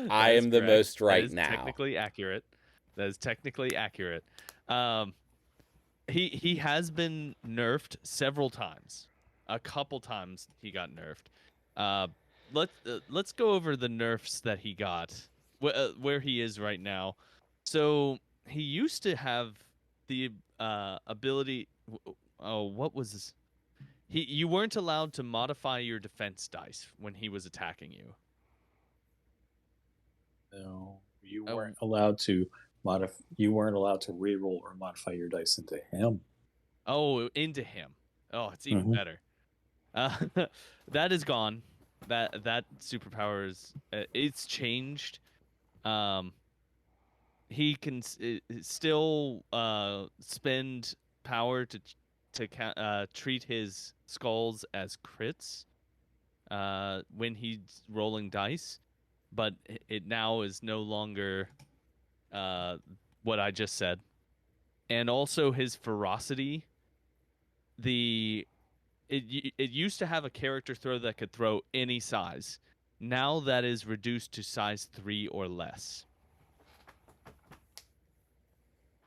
B: I am the most right now.
A: Technically accurate. That is technically accurate. He has been nerfed several times. A couple times he got nerfed. Let's go over the nerfs that he got, where he is right now. So he used to have the ability. Oh, what was this? You weren't allowed to modify your defense dice when he was attacking you.
D: No, you weren't allowed to You weren't allowed to reroll or modify your dice into him.
A: Oh, into him. Oh, it's even better. That is gone. That superpower is it's changed. He can still spend power to treat his skulls as crits when he's rolling dice, but it now is no longer what I just said. And also his ferocity. It used to have a character throw that could throw any size. Now that is reduced to size 3 or less.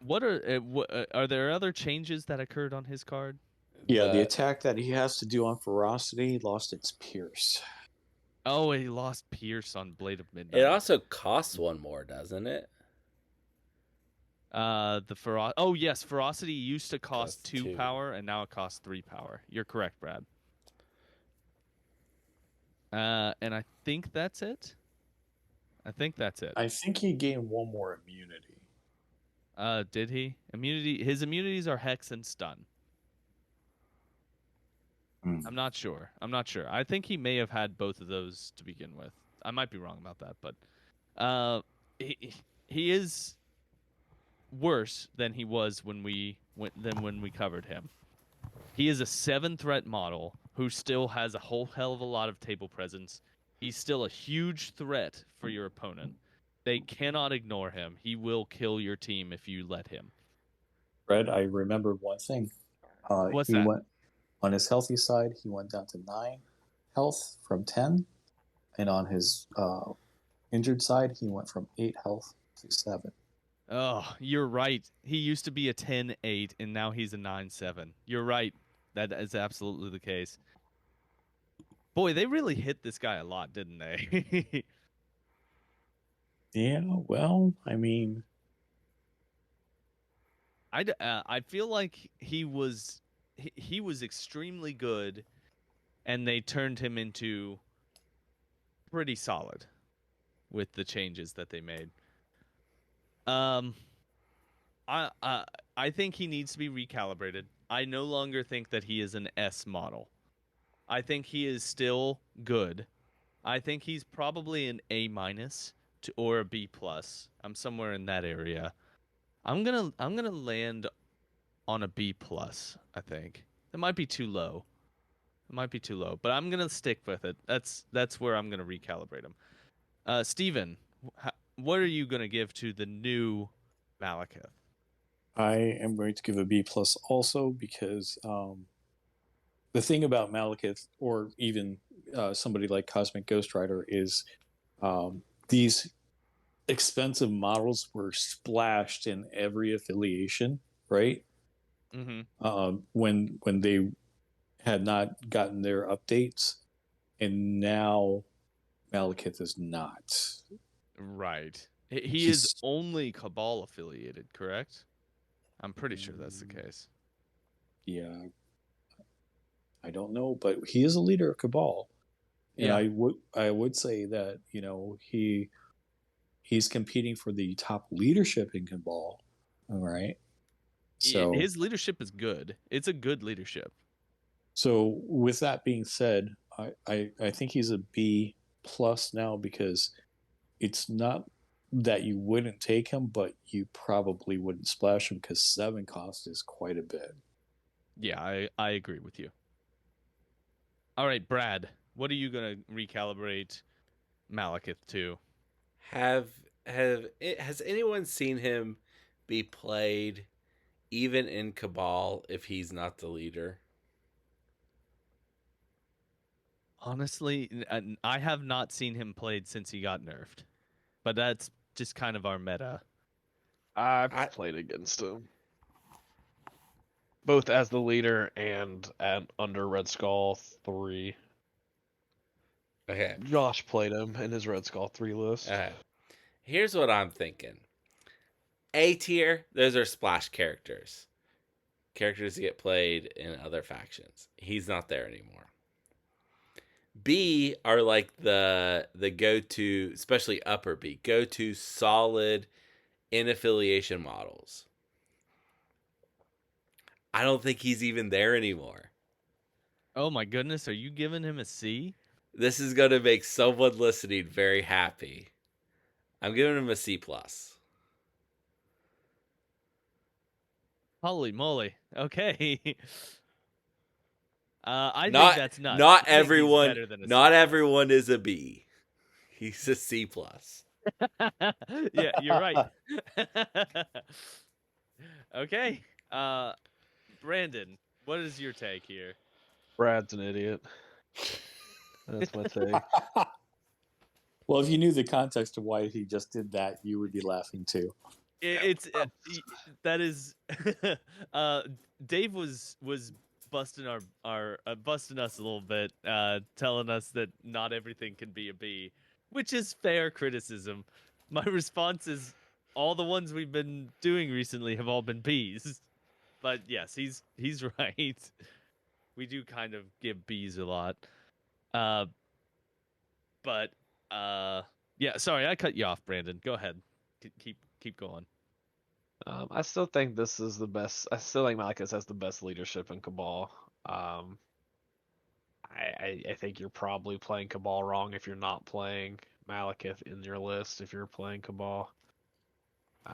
A: What are there other changes that occurred on his card?
D: Yeah, the attack that he has to do on ferocity lost its pierce.
A: Oh, he lost Pierce on Blade of Midnight.
B: It also costs one more, doesn't it?
A: Oh yes, ferocity used to cost
B: Costs
A: 2
B: 2.
A: power, and now it costs 3 power. You're correct, Brad. And I think that's it. I think that's it.
D: I think he gained one more immunity.
A: Did he? Immunity. His immunities are Hex and Stun. I'm not sure. I think he may have had both of those to begin with. I might be wrong about that, but he is worse than he was when we covered him. He is a 7-threat model who still has a whole hell of a lot of table presence. He's still a huge threat for your opponent. They cannot ignore him. He will kill your team if you let him.
D: Fred, I remembered one thing.
A: What's
D: he
A: that?
D: went on his healthy side. He went down to 9 health from 10, and on his injured side, he went from 8 health to 7.
A: Oh, you're right. He used to be a 10-8, and now he's a 9-7. You're right. That is absolutely the case. Boy, they really hit this guy a lot, didn't they?
D: Yeah, well, I mean,
A: I feel like he was extremely good, and they turned him into pretty solid with the changes that they made. I think he needs to be recalibrated. I no longer think that he is an S model. I think he is still good. I think he's probably an A- or a B+. I'm somewhere in that area. I'm gonna land on a B+, I think. It might be too low. But I'm gonna stick with it. That's where I'm gonna recalibrate him. Steven, what are you gonna give to the new Malekith?
D: I am going to give a B+ also because the thing about Malekith, or even somebody like Cosmic Ghost Rider, is these expensive models were splashed in every affiliation, right?
A: Mm-hmm.
D: When they had not gotten their updates, and now Malekith is not.
A: Right. He is
D: He's
A: only Cabal affiliated, correct? I'm pretty sure that's the case.
D: Yeah, I don't know, but he is a leader of Cabal, and
A: Yeah.
D: I would say that he's competing for the top leadership in Cabal. All right. So
A: His leadership is good. It's a good leadership.
D: so with that being said, I think he's a B+ now because it's not that you wouldn't take him, but you probably wouldn't splash him because 7 cost is quite a bit.
A: Yeah, I agree with you. All right, Brad, what are you gonna recalibrate Malekith to?
B: Has anyone seen him be played even in Cabal if he's not the leader?
A: Honestly, I have not seen him played since he got nerfed, but that's just kind of our meta.
C: I've played against him, both as the leader and under Red Skull 3.
B: Okay.
C: Josh played him in his Red Skull 3 list.
B: Here's what I'm thinking. A tier, those are splash characters. Characters that get played in other factions. He's not there anymore. B are like the go-to, especially upper B, go-to solid in affiliation models. I don't think he's even there anymore.
A: Oh my goodness, are you giving him a C?
B: This is going to make someone listening very happy. I'm giving him a C+.
A: Holy moly. Okay. I think
B: Not
A: that's nuts.
B: not
A: I think he's
B: everyone
A: better than a
B: not
A: C+.
B: everyone is a B. He's a C+.
A: Yeah, you're right. Okay. Brandon, what is your take here?
C: Brad's an idiot. That's my take.
D: Well, if you knew the context of why he just did that, you would be laughing too.
A: that is uh Dave was busting our busting us a little bit, telling us that not everything can be a B, which is fair criticism. My response is all the ones we've been doing recently have all been Bs. But yes, he's right. We do kind of give Bs a lot. But yeah, sorry, I cut you off, Brandon. Go ahead. Keep going.
C: I still think this is the best. I still think Malekith has the best leadership in Cabal. I think you're probably playing Cabal wrong if you're not playing Malekith in your list. If you're playing Cabal,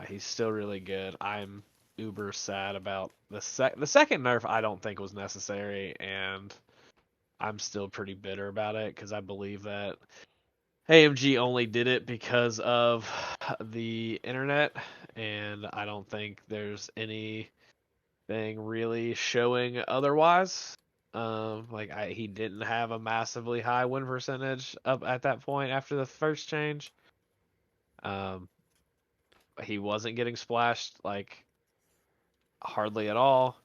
C: he's still really good. I'm uber sad about the second nerf. I don't think was necessary, and I'm still pretty bitter about it because I believe that AMG only did it because of the internet, and I don't think there's anything really showing otherwise. He didn't have a massively high win percentage up at that point after the first change. He wasn't getting splashed like hardly at all.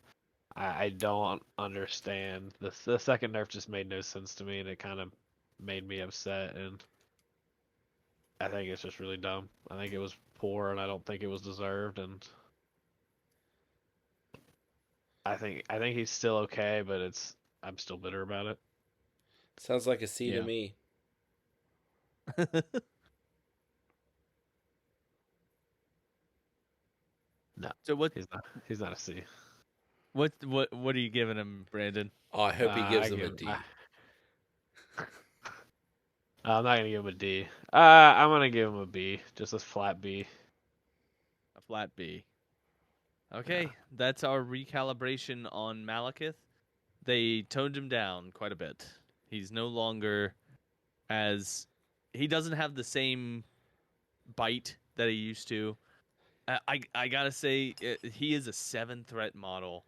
C: I don't understand. The second nerf just made no sense to me, and it kind of made me upset, and I think it's just really dumb. I think it was poor, and I don't think it was deserved, and I think he's still okay, but I'm still bitter about it.
B: Sounds like a C to
A: Yeah.
B: me.
C: No,
A: So what
C: he's not a C.
A: what are you giving him, Brandon?
B: Oh, I hope he gives him a D.
C: I'm not gonna give him a D. I'm gonna give him a B, just a flat B.
A: A flat B. Okay, that's our recalibration on Malekith. They toned him down quite a bit. He's no longer he doesn't have the same bite that he used to. I gotta say, he is a 7-threat model,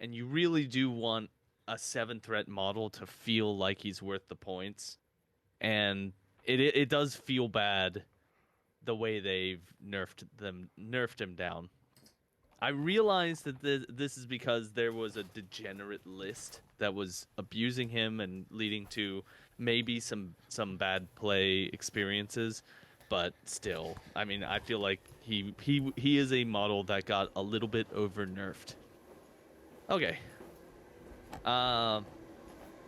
A: and you really do want a 7-threat model to feel like he's worth the points. And it does feel bad the way they've nerfed him down. I realized that this is because there was a degenerate list that was abusing him and leading to maybe some bad play experiences, but still, I mean, I feel like he is a model that got a little bit over nerfed. Okay.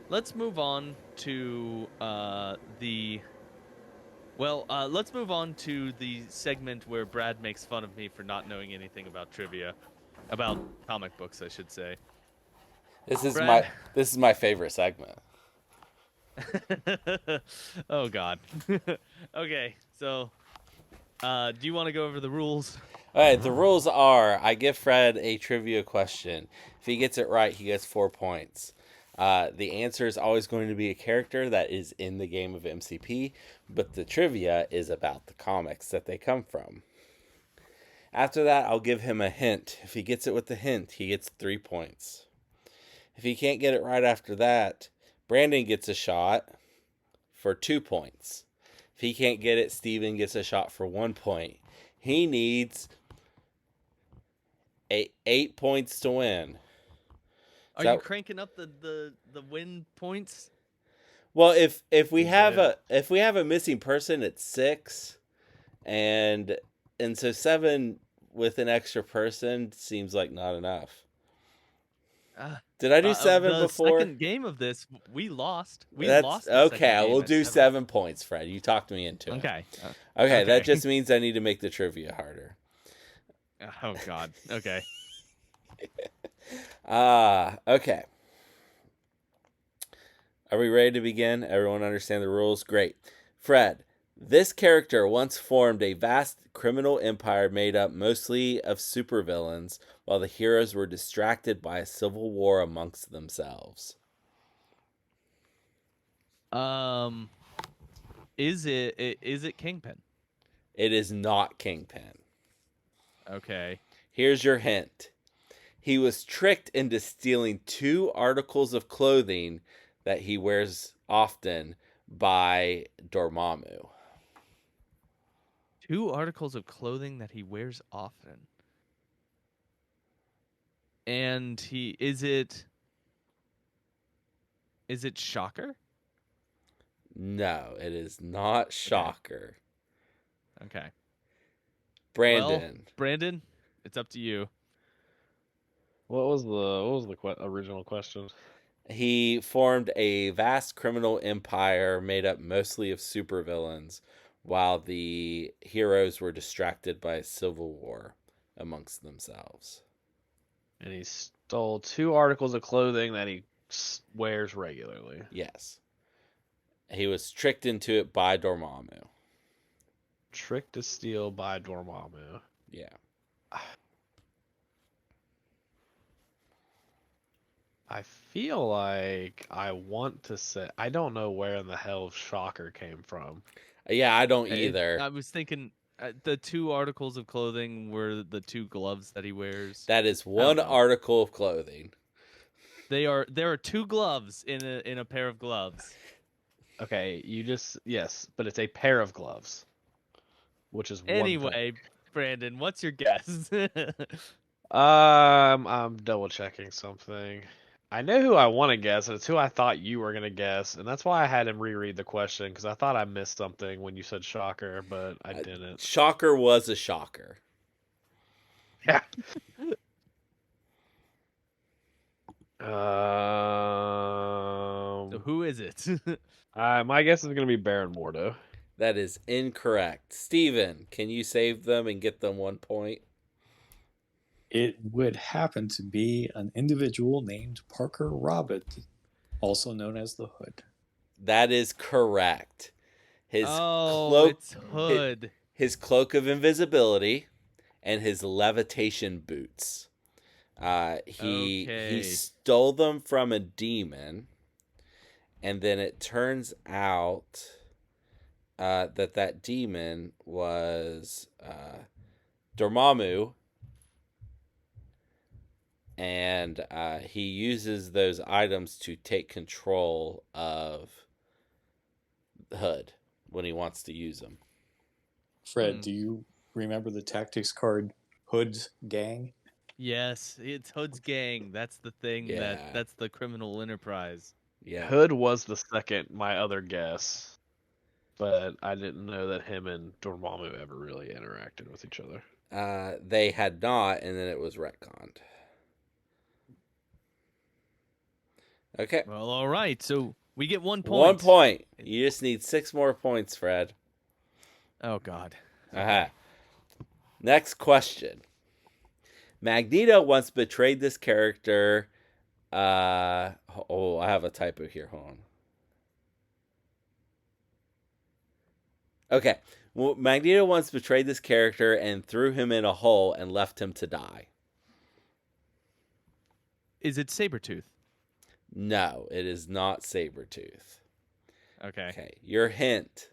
A: Let's move on to let's move on to the segment where Brad makes fun of me for not knowing anything about trivia, about comic books, I should say.
B: This is
A: Brad.
B: my favorite segment.
A: Oh God. Okay, so do you want to go over the rules?
B: All right, the rules are: I give Fred a trivia question. If he gets it right, he gets 4 points. The answer is always going to be a character that is in the game of MCP, but the trivia is about the comics that they come from. After that, I'll give him a hint. If he gets it with the hint, he gets 3 points. If he can't get it right after that, Brandon gets a shot for 2 points. If he can't get it, Steven gets a shot for 1 point. He needs 8 points to win.
A: Are you cranking up the win points?
B: Well, if we have a missing person, it's 6, and so 7 with an extra person seems like not enough. Did I do 7 before?
A: The second game of this, we lost.
B: Lost. Okay, I will do 7 points, Fred. You talked me into it.
A: Okay.
B: Okay, that just means I need to make the trivia harder.
A: Oh God. Okay.
B: Okay. Are we ready to begin? Everyone understand the rules? Great. Fred, this character once formed a vast criminal empire made up mostly of supervillains while the heroes were distracted by a civil war amongst themselves.
A: Is it Kingpin?
B: It is not Kingpin.
A: Okay.
B: Here's your hint. He was tricked into stealing 2 articles of clothing that he wears often by Dormammu.
A: 2 articles of clothing that he wears often. And is it Shocker?
B: No, it is not Shocker.
A: Okay.
B: Brandon.
A: Well, Brandon, it's up to you.
C: What was the original question?
B: He formed a vast criminal empire made up mostly of supervillains, while the heroes were distracted by a civil war amongst themselves.
C: And he stole 2 articles of clothing that he wears regularly.
B: Yes. He was tricked into it by Dormammu.
C: Tricked to steal by Dormammu.
B: Yeah.
C: I feel like I want to say I don't know where in the hell Shocker came from.
B: Yeah, I don't either.
A: I was thinking the 2 articles of clothing were the 2 gloves that he wears.
B: That is one article of clothing.
A: There are 2 gloves in a pair of gloves.
C: Okay, yes, but it's a pair of gloves, which is
A: anyway.
C: One thing.
A: Brandon, what's your guess?
C: I'm double checking something. I know who I want to guess, and it's who I thought you were gonna guess, and that's why I had him reread the question because I thought I missed something when you said Shocker, but I didn't.
B: Shocker was a shocker.
C: Yeah.
A: So who is it?
C: My guess is gonna be Baron Mordo.
B: That is incorrect. Steven, can you save them and get them 1 point?
D: It would happen to be an individual named Parker Robin, also known as the Hood.
B: That is correct. His
A: it's Hood.
B: His cloak of invisibility and his levitation boots. He stole them from a demon, and then it turns out that demon was Dormammu, and he uses those items to take control of Hood when he wants to use them.
D: Fred, do you remember the tactics card Hood's gang?
A: Yes, it's Hood's gang. That's the thing. That's the criminal enterprise.
B: Yeah.
C: Hood was the second, my other guess, but I didn't know that him and Dormammu ever really interacted with each other.
B: They had not, and then it was retconned. Okay.
A: Well, all right. So we get 1 point.
B: 1 point. You just need 6 more points, Fred.
A: Oh, God.
B: Next question. Magneto once betrayed this character. I have a typo here. Hold on. Okay. Well, Magneto once betrayed this character and threw him in a hole and left him to die.
A: Is it Sabretooth?
B: No, it is not Sabretooth.
A: Okay.
B: Your hint.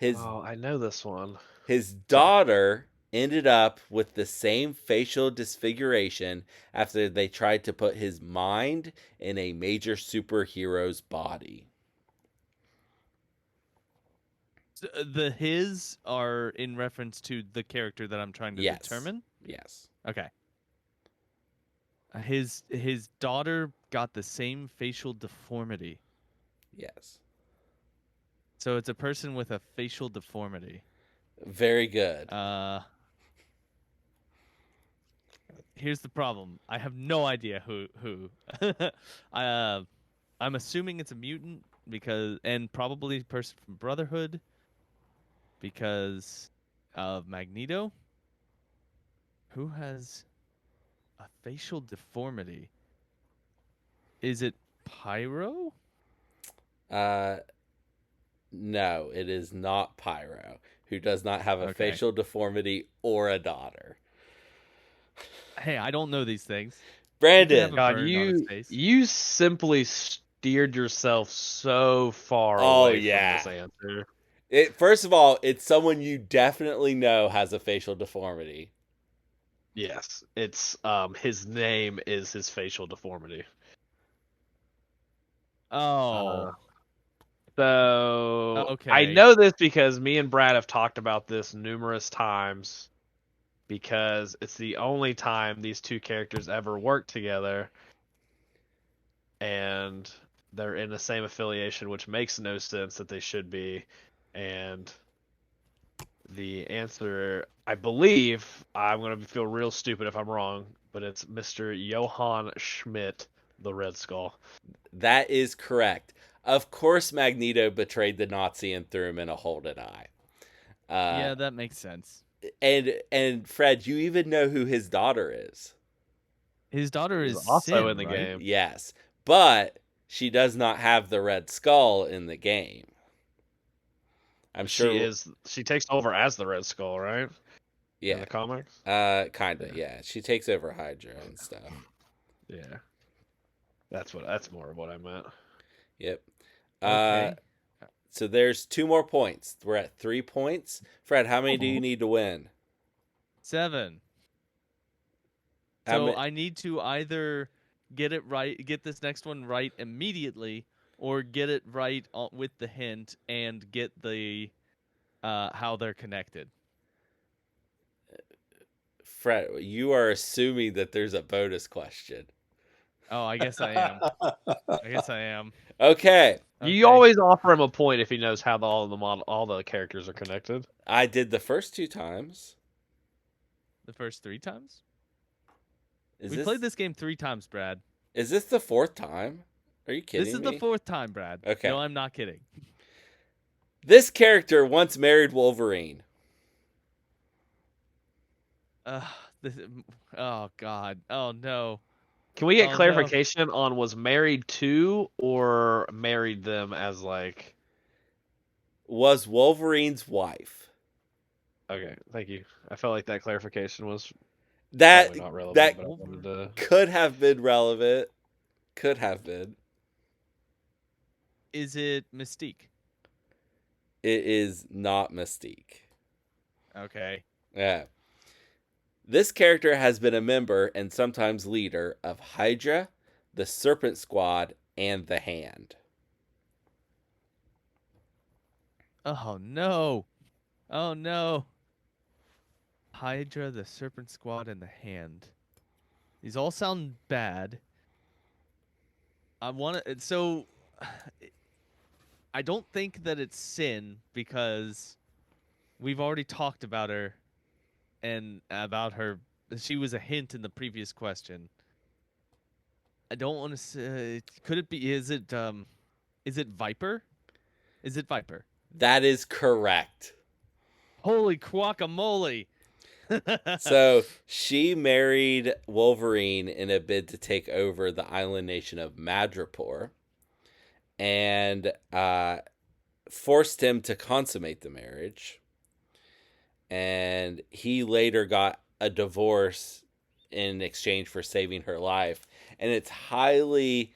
C: I know this one.
B: His daughter ended up with the same facial disfiguration after they tried to put his mind in a major superhero's body.
A: The his are in reference to the character that I'm trying to determine?
B: Yes.
A: Okay. His daughter got the same facial deformity.
B: Yes.
A: So it's a person with a facial deformity.
B: Very good.
A: Here's the problem. I have no idea who. I'm assuming it's a mutant and probably a person from Brotherhood because of Magneto. Who has a facial deformity? Is it Pyro?
B: No, it is not Pyro, who does not have a facial deformity or a daughter.
A: Hey, I don't know these things.
B: Brandon,
C: God, you simply steered yourself so far away from this answer.
B: First of all, it's someone you definitely know has a facial deformity.
C: Yes, it's his name is his facial deformity.
A: Oh.
C: So
A: Okay.
C: I know this because me and Brad have talked about this numerous times because it's the only time these two characters ever work together and they're in the same affiliation, which makes no sense that they should be. And the answer, I believe, I'm going to feel real stupid if I'm wrong, but it's Mr. Johann Schmidt, the Red Skull.
B: That is correct. Of course, Magneto betrayed the Nazi and threw him in a Holden Eye.
A: Yeah, that makes sense.
B: And Fred, you even know who his daughter is.
A: His daughter
C: He's
A: is
C: also
A: Sin,
C: in the
A: right?
C: game.
B: Yes, but she does not have the Red Skull in the game. I'm sure
C: She takes over as the Red Skull, right?
B: Yeah.
C: In the comics?
B: Kinda, yeah. She takes over Hydra and stuff.
C: Yeah. That's more of what I meant.
B: Yep.
A: Okay.
B: So there's 2 more points. We're at 3 points. Fred, how many do you need to win?
A: 7. So I need to either get this next one right immediately, or get it right with the hint and get the how they're connected.
B: Fred, you are assuming that there's a bonus question.
A: Oh, I guess I am. I am.
B: Okay.
C: You always offer him a point if he knows how all the characters are connected.
B: I did the first 2 times.
A: The first 3 times?
B: We
A: played this game 3 times, Brad.
B: Is this the 4th time? Are you kidding me?
A: This is the 4th time, Brad.
B: Okay.
A: No, I'm not kidding.
B: This character once married Wolverine.
A: Oh God. Oh no.
C: Can we get clarification on was married to or married them as like?
B: Was Wolverine's wife.
C: Okay, thank you. I felt like that clarification was
B: that
C: not relevant,
B: that
C: but I wanted to...
B: could have been relevant. Could have been.
A: Is it Mystique?
B: It is not Mystique.
A: Okay.
B: Yeah. This character has been a member and sometimes leader of Hydra, the Serpent Squad, and the Hand.
A: Oh no. Oh no. Hydra, the Serpent Squad, and the Hand. These all sound bad. I don't think that it's Sin because we've already talked about her and about her. She was a hint in the previous question. I don't want to say. Could it be? Is it Viper? Is it Viper?
B: That is correct.
A: Holy guacamole!
B: So she married Wolverine in a bid to take over the island nation of Madripoor, and forced him to consummate the marriage. And he later got a divorce in exchange for saving her life. And it's highly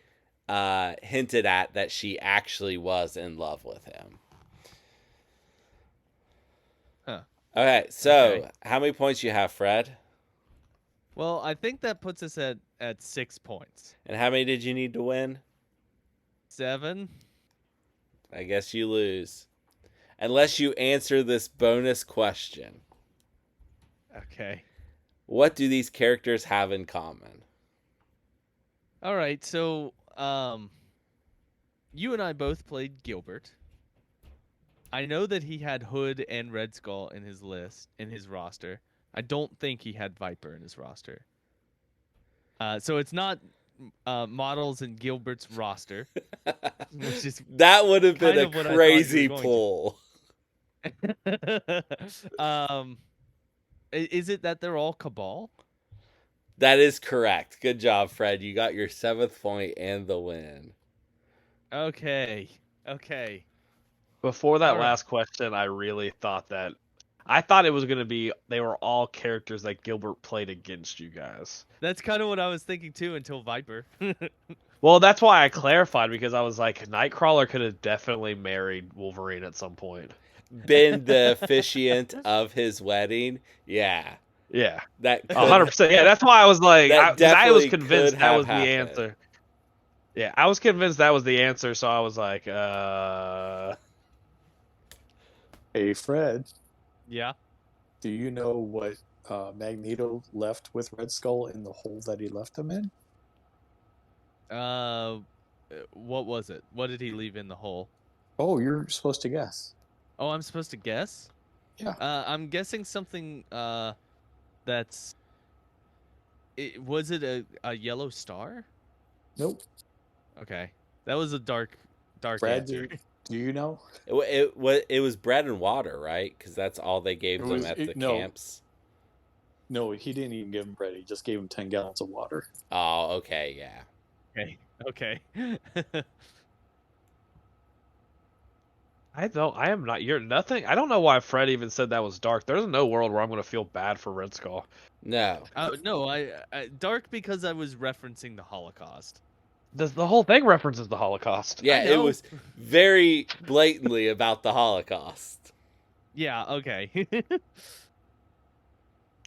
B: hinted at that she actually was in love with him.
A: Huh.
B: Okay, so how many points you have, Fred?
A: Well, I think that puts us at 6 points.
B: And how many did you need to win?
A: 7.
B: I guess you lose. Unless you answer this bonus question.
A: Okay.
B: What do these characters have in common?
A: All right, so you and I both played Gilbert. I know that he had Hood and Red Skull in his roster. I don't think he had Viper in his roster. So it's not Models in Gilbert's roster. Which is
B: that would have been a crazy pull.
A: Is it that they're all Cabal?
B: That is correct. Good job, Fred. You got your 7th point and the win.
A: Okay.
C: Before that last question, I really thought that... I thought it was going to be they were all characters that Gilbert played against you guys.
A: That's kind of what I was thinking too until Viper.
C: Well, that's why I clarified, because I was like, Nightcrawler could have definitely married Wolverine at some point.
B: Been the officiant of his wedding? Yeah.
C: Yeah.
B: That
C: 100%. Yeah, that's why I was like, I was convinced that was the answer. Yeah, I was convinced that was the answer, so I was like,
D: Hey, Fred,
A: Yeah.
D: do you know what Magneto left with Red Skull in the hole that he left him in?
A: What was it? What did he leave in the hole?
D: Oh, you're supposed to guess.
A: Oh, I'm supposed to guess.
D: Yeah.
A: I'm guessing something. That's. Was it a yellow star?
D: Nope.
A: Okay, that was a dark
D: Brad,
A: answer.
D: do you know?
B: It was bread and water, right? Because that's all they gave
D: It
B: them
D: was
B: at the
D: no,
B: camps.
D: no. He didn't even give him bread. He just gave him 10 gallons of water.
B: Oh, okay, yeah.
A: Okay. Okay.
C: I am not. You're nothing. I don't know why Fred even said that was dark. There's no world where I'm gonna feel bad for Red Skull.
B: No,
A: No, I dark because I was referencing the Holocaust.
C: The whole thing references the Holocaust.
B: yeah, it
A: know.
B: was very blatantly about the Holocaust.
A: Yeah. Okay.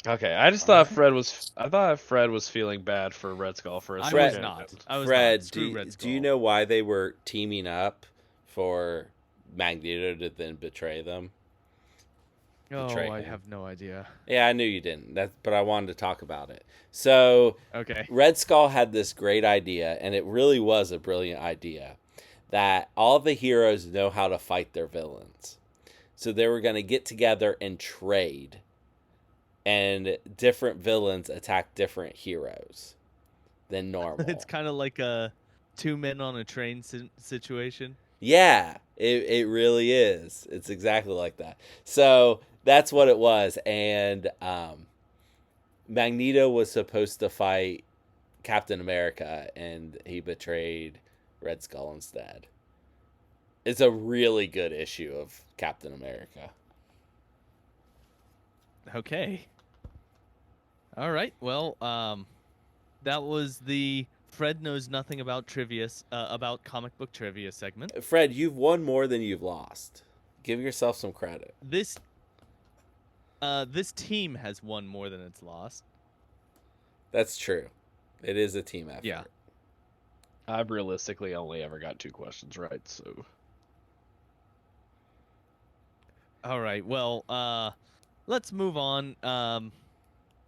C: Okay, I just thought Fred was. I thought Fred was feeling bad for Red Skull for a
A: I
C: second.
A: was not. I was
B: Fred,
A: not. Screw Red
B: do you
A: Skull.
B: know why they were teaming up for Magneto to then betray them?
A: Oh,
B: Betray
A: I
B: him?
A: have no idea.
B: Yeah, I knew you didn't. But I wanted to talk about it. So
A: Okay.
B: Red Skull had this great idea, and it really was a brilliant idea, that all the heroes know how to fight their villains. So they were going to get together and trade, and different villains attack different heroes than normal.
A: It's kind of like a 2 men on a train situation.
B: Yeah, it really is. It's exactly like that. So that's what it was. And Magneto was supposed to fight Captain America, and he betrayed Red Skull instead. It's a really good issue of Captain America.
A: Okay. All right. Well, that was the Fred knows nothing about trivia about comic book trivia segment.
B: Fred, you've won more than you've lost. Give yourself some credit.
A: This team has won more than it's lost.
B: That's true. It is a team effort.
A: Yeah.
C: I've realistically only ever got 2 questions right, so.
A: All right. Well, let's move on.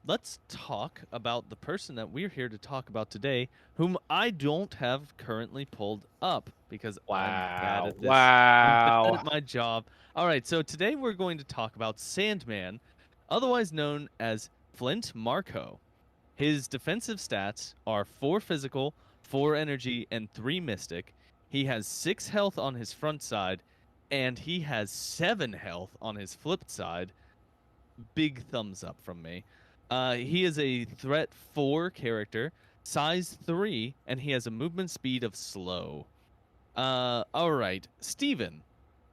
A: Let's talk about the person that we're here to talk about today, whom I don't have currently pulled up because I'm bad at this. I'm bad at my job. All right, so today we're going to talk about Sandman, otherwise known as Flint Marko. His defensive stats are 4 physical, 4 energy, and 3 mystic. He has 6 health on his front side, and he has 7 health on his flipped side. Big thumbs up from me. He is a threat 4 character, size 3, and he has a movement speed of slow. All right, Steven,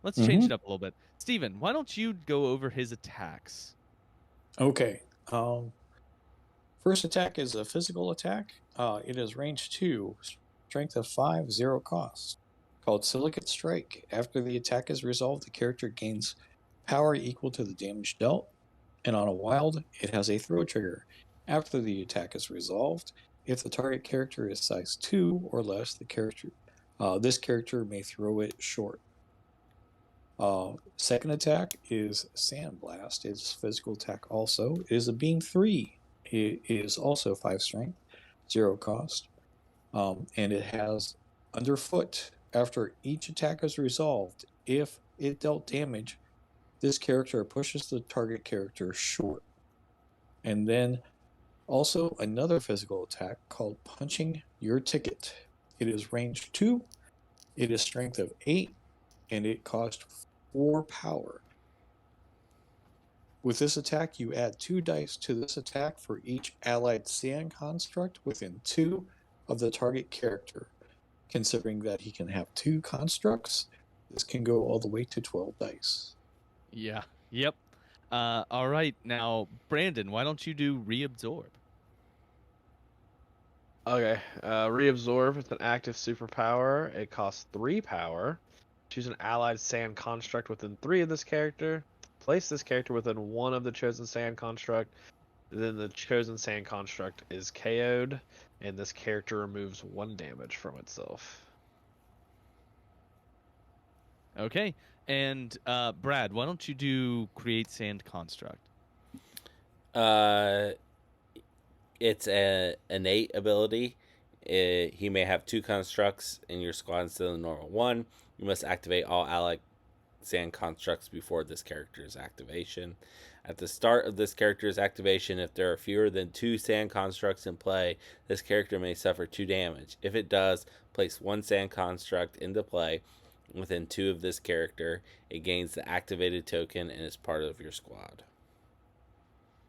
A: let's change it up a little bit. Steven, why don't you go over his attacks?
D: Okay. First attack is a physical attack. It is range 2, strength of 5, 0 cost. Called Silicate Strike. After the attack is resolved, the character gains power equal to the damage dealt. And on a wild, it has a throw trigger. After the attack is resolved, if the target character is size 2 or less, this character may throw it short. Second attack is Sandblast. It's physical attack also. It is a beam 3. It is also 5 strength, 0 cost. And it has underfoot. After each attack is resolved, if it dealt damage, this character pushes the target character short. And then also another physical attack called Punching Your Ticket. It is range 2. It is strength of 8, and it costs 4 power. With this attack, you add 2 dice to this attack for each allied sand construct within 2 of the target character. Considering that he can have 2 constructs, this can go all the way to 12 dice.
A: Yeah. Yep. All right. Now, Brandon, why don't you do reabsorb?
C: Okay, reabsorb. It's an active superpower. It costs 3 power. Choose an allied sand construct within 3 of this character. Place this character within 1 of the chosen sand construct. then the chosen sand construct is KO'd, and this character removes 1 damage from itself.
A: Okay. And Brad, why don't you do create sand construct?
B: It's an innate ability. He may have 2 constructs in your squad instead of the normal 1. You must activate all allied sand constructs before this character's activation. At the start of this character's activation, if there are fewer than 2 sand constructs in play, this character may suffer 2 damage. If it does, place 1 sand construct into play within 2 of this character. It gains the activated token and is part of your squad.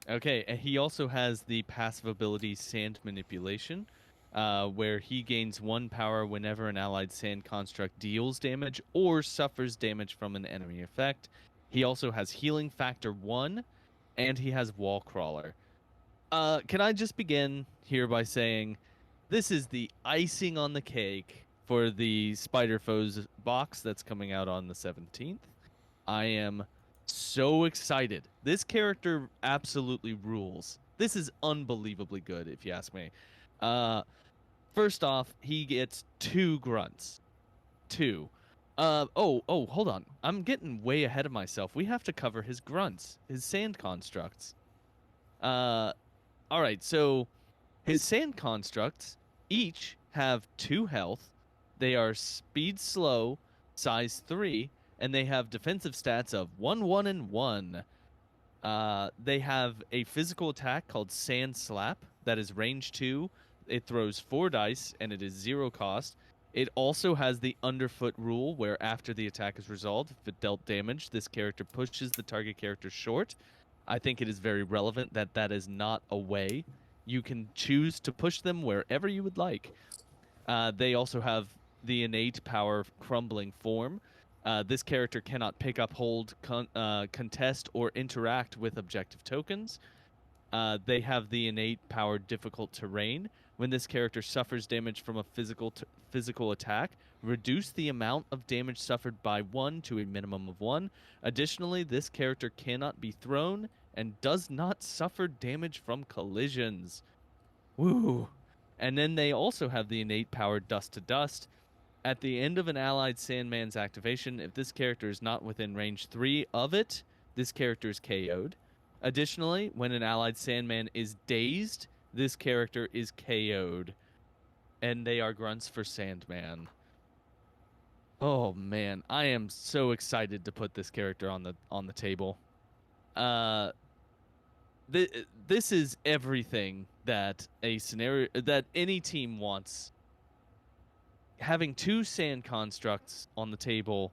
A: Okay, and he also has the passive ability Sand Manipulation, where he gains 1 power whenever an allied sand construct deals damage or suffers damage from an enemy effect. He also has Healing Factor 1, and he has Wall Crawler. Can I just begin here by saying this is the icing on the cake for the Spider Foes box that's coming out on the 17th. I am so excited. This character absolutely rules. This is unbelievably good, if you ask me. First off, he gets 2 grunts. 2. Hold on. I'm getting way ahead of myself. We have to cover his grunts, his sand constructs. All right, so his sand constructs each have 2 health. They are speed slow, size 3, and they have defensive stats of 1, 1, and 1. They have a physical attack called Sand Slap that is range 2. It throws 4 dice, and it is 0 cost. It also has the underfoot rule, where after the attack is resolved, if it dealt damage, this character pushes the target character short. I think it is very relevant that that is not a way. You can choose to push them wherever you would like. They also have the innate power Crumbling Form. This character cannot pick up, hold, contest, or interact with objective tokens. They have the innate power Difficult Terrain. When this character suffers damage from a physical attack, reduce the amount of damage suffered by 1 to a minimum of 1. Additionally, this character cannot be thrown and does not suffer damage from collisions. Woo! And then they also have the innate power Dust to Dust. At the end of an allied Sandman's activation, if this character is not within range 3 of it, this character is KO'd. Additionally, when an allied Sandman is dazed, this character is KO'd. And they are grunts for Sandman. Oh man, I am so excited to put this character on the table. This is everything that a scenario that any team wants. Having 2 sand constructs on the table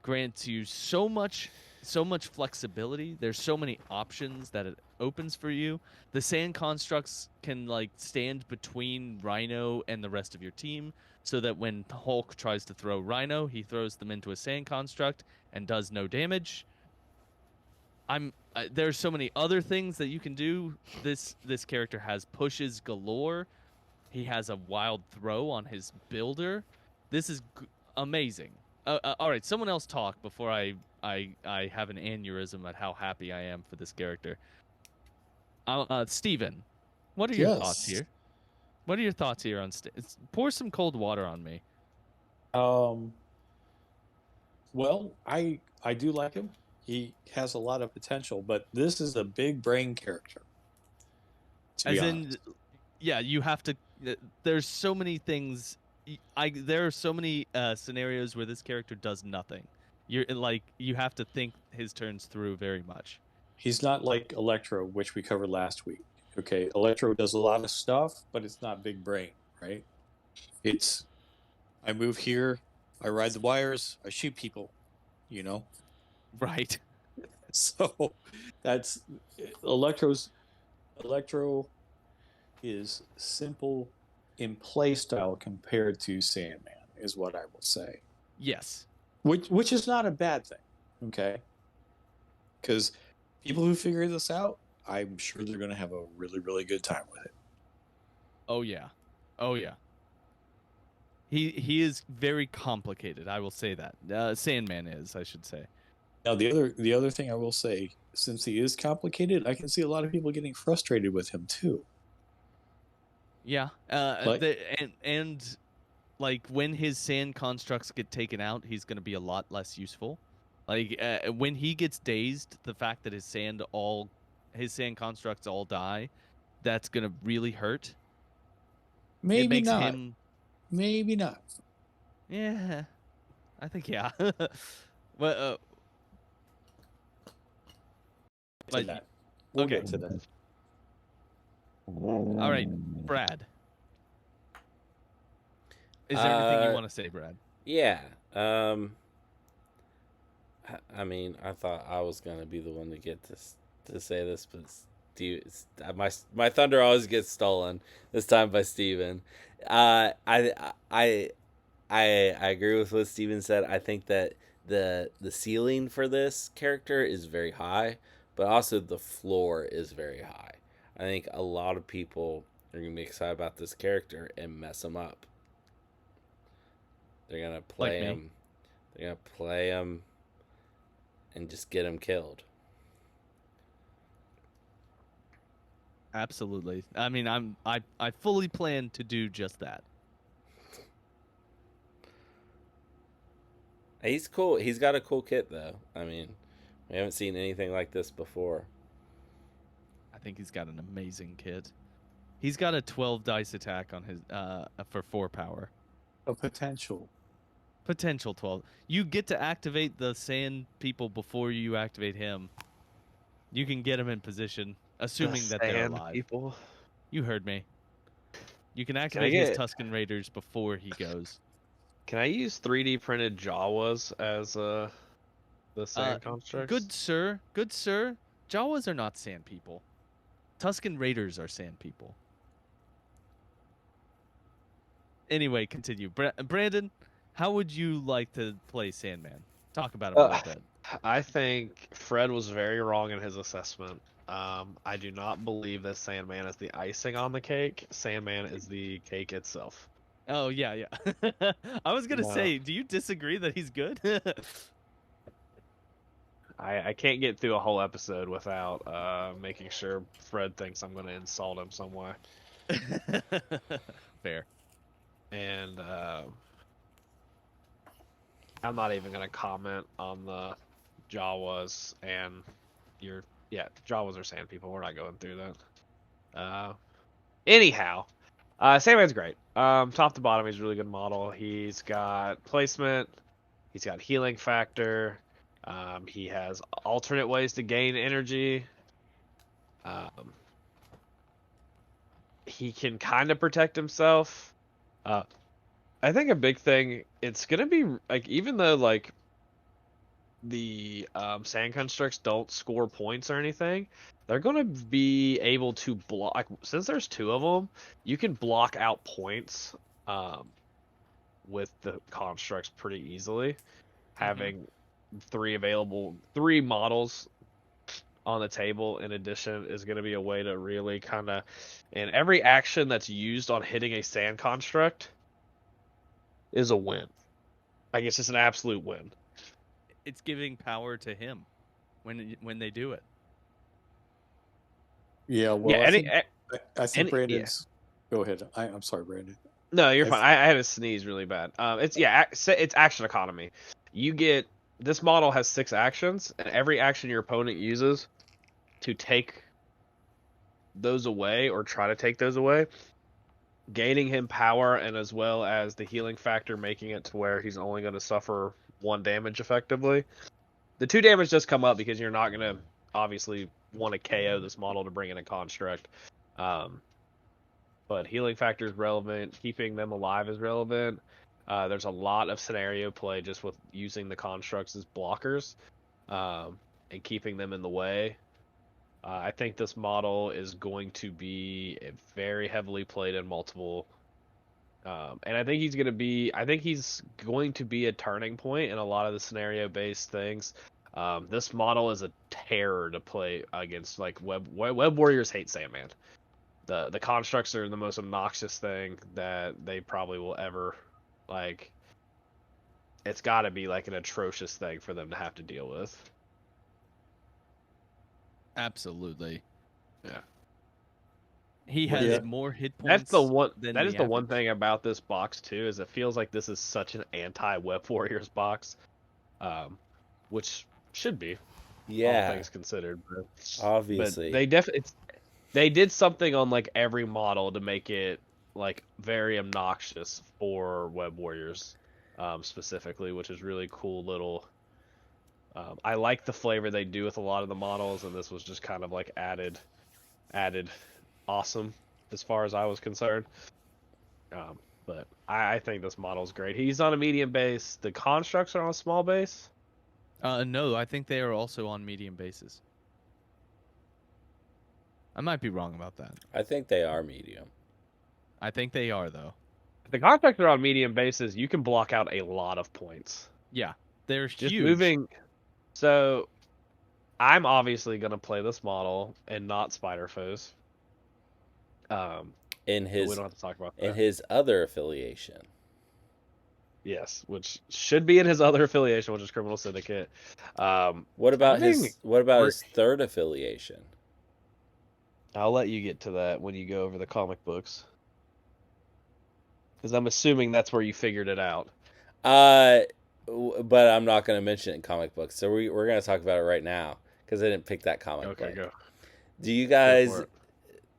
A: grants you so much flexibility. There's so many options that it opens for you. The sand constructs can like stand between Rhino and the rest of your team, so that when Hulk tries to throw Rhino, he throws them into a sand construct and does no damage. There's so many other things that you can do. This character has pushes galore. He has a wild throw on his builder. This is amazing. All right, someone else talk before I have an aneurysm at how happy I am for this character. Steven, what are your thoughts here? What are your thoughts here on pour some cold water on me.
D: Well, I do like him. He has a lot of potential, but this is a big brain character.
A: As in, yeah, you have to. There's so many things. There are so many scenarios where this character does nothing. You have to think his turns through very much.
D: He's not like Electro, which we covered last week. Okay, Electro does a lot of stuff, but it's not big brain, right? It's I move here, I ride the wires, I shoot people, you know?
A: Right.
D: So that's Electro is simple in play style compared to Sandman, is what I will say.
A: Yes.
D: Which is not a bad thing, okay? Because people who figure this out, I'm sure they're going to have a really, really good time with it.
A: Oh yeah. Oh yeah. He is very complicated. I will say that. Sandman is, I should say.
D: Now the other thing I will say, since he is complicated, I can see a lot of people getting frustrated with him too.
A: Yeah.
D: Like-
A: And like when his sand constructs get taken out, he's going to be a lot less useful. Like when he gets dazed, the fact that his sand constructs all die, that's going to really hurt. It
D: Maybe
A: makes
D: not.
A: him.
D: Maybe not.
A: Yeah, I think yeah. But
D: To
A: but
D: that. We'll
A: okay.
D: get to that.
A: All right, Brad. Is there anything you want to say, Brad?
B: Yeah. I mean, I thought I was gonna be the one to get this to say this, but my thunder always gets stolen. This time by Steven. I agree with what Steven said. I think that the ceiling for this character is very high, but also the floor is very high. I think a lot of people are gonna be excited about this character and mess him up. They're gonna play
A: Like me.
B: him. They're gonna play him and just get him killed.
A: Absolutely. I mean, I fully plan to do just that.
B: He's cool. He's got a cool kit though. I mean, we haven't seen anything like this before.
A: I think he's got an amazing kit. He's got a 12 dice attack on his for 4 power.
D: A potential.
A: Potential 12. You get to activate the sand people before you activate him. You can get him in position, assuming that they're alive.
C: People.
A: You heard me. You can activate his Tusken Raiders before he goes.
C: Can I use 3D printed Jawas as the sand constructs?
A: Good sir. Good sir. Jawas are not sand people. Tusken Raiders are sand people. Anyway, continue. Brandon, how would you like to play Sandman? Talk about him a little bit.
C: I think Fred was very wrong in his assessment. I do not believe that Sandman is the icing on the cake. Sandman is the cake itself.
A: Oh, yeah. I was going to say, do you disagree that he's good?
C: I can't get through a whole episode without making sure Fred thinks I'm going to insult him some way.
A: Fair.
C: And I'm not even going to comment on the Jawas and Jawas are sand people. We're not going through that. Anyhow, Sandman's great. Top to bottom, he's a really good model. He's got placement. He's got healing factor. He has alternate ways to gain energy. He can kind of protect himself. I think a big thing, it's gonna be like, even though like the sand constructs don't score points or anything, they're gonna be able to block. Like, since there's 2 of them, you can block out points with the constructs pretty easily. Having 3 models on the table in addition is going to be a way to really kind of, and every action that's used on hitting a sand construct is a win. I guess it's an absolute win.
A: It's giving power to him when they do it.
D: Yeah, well,
C: Yeah,
D: I think Brandon's. Yeah. Go ahead. I'm sorry, Brandon.
C: No, you're fine. I had to sneeze really bad. It's action economy. You get, this model has 6 actions, and every action your opponent uses to take those away or try to take those away, gaining him power, and as well as the healing factor, making it to where he's only going to suffer 1 damage effectively. The 2 damage does come up because you're not going to obviously want to KO this model to bring in a construct. But healing factor is relevant. Keeping them alive is relevant. There's a lot of scenario play just with using the constructs as blockers and keeping them in the way. I think this model is going to be very heavily played in multiple, and I think he's going to be a turning point in a lot of the scenario-based things. This model is a terror to play against. Like, web warriors hate Sandman. The constructs are the most obnoxious thing that they probably will ever, like, it's got to be like an atrocious thing for them to have to deal with.
A: Absolutely.
C: Yeah.
A: He has
D: Yeah.
A: more hit
C: That's
A: points
C: the one.
A: than
C: That is the one
A: average.
C: thing about this box too, is it feels like this is such an anti-Web Warriors box, which should be, all
B: Yeah,
C: things considered. But
B: obviously.
C: they did something on like every model to make it like very obnoxious for Web Warriors, specifically, which is really cool little. I like the flavor they do with a lot of the models, and this was just kind of like added awesome as far as I was concerned. But I think this model's great. He's on a medium base. The constructs are on a small base.
A: No, I think they are also on medium bases. I might be wrong about that.
B: I think they are medium.
A: I think they are though.
C: If the constructs are on medium bases, you can block out a lot of points.
A: Yeah, they're
C: Just
A: huge.
C: moving. So, I'm obviously gonna play this model and not Spider Foes.
B: In
C: But
B: his
C: we don't have to talk about
B: in
C: that.
B: his other affiliation.
C: Yes, which should be in his other affiliation, which is Criminal Syndicate.
B: What about
C: I think
B: his third affiliation?
C: I'll let you get to that when you go over the comic books, because I'm assuming that's where you figured it out.
B: But I'm not going to mention it in comic books. So we're going to talk about it right now because I didn't pick that comic
C: Okay,
B: book.
C: go.
B: Do you
C: Go
B: guys,
C: for it.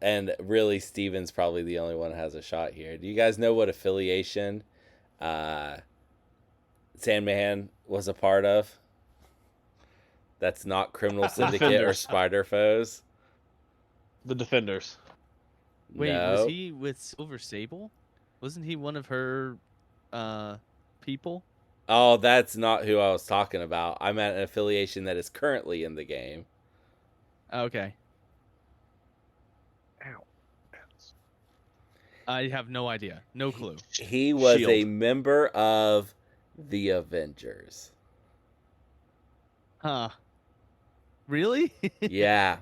B: and really Steven's probably the only one who has a shot here. Do you guys know what affiliation Sandman was a part of? That's not Criminal Syndicate or
C: Defenders.
B: Spider Foes.
C: The Defenders.
A: Wait,
B: No.
A: was he with Silver Sable? Wasn't he one of her people?
B: Oh, that's not who I was talking about. I meant an affiliation that is currently in the game.
A: Okay.
C: Ow.
A: I have no idea. No clue.
B: He was a
C: Shield.
B: member of the Avengers.
A: Huh. Really?
B: Yeah.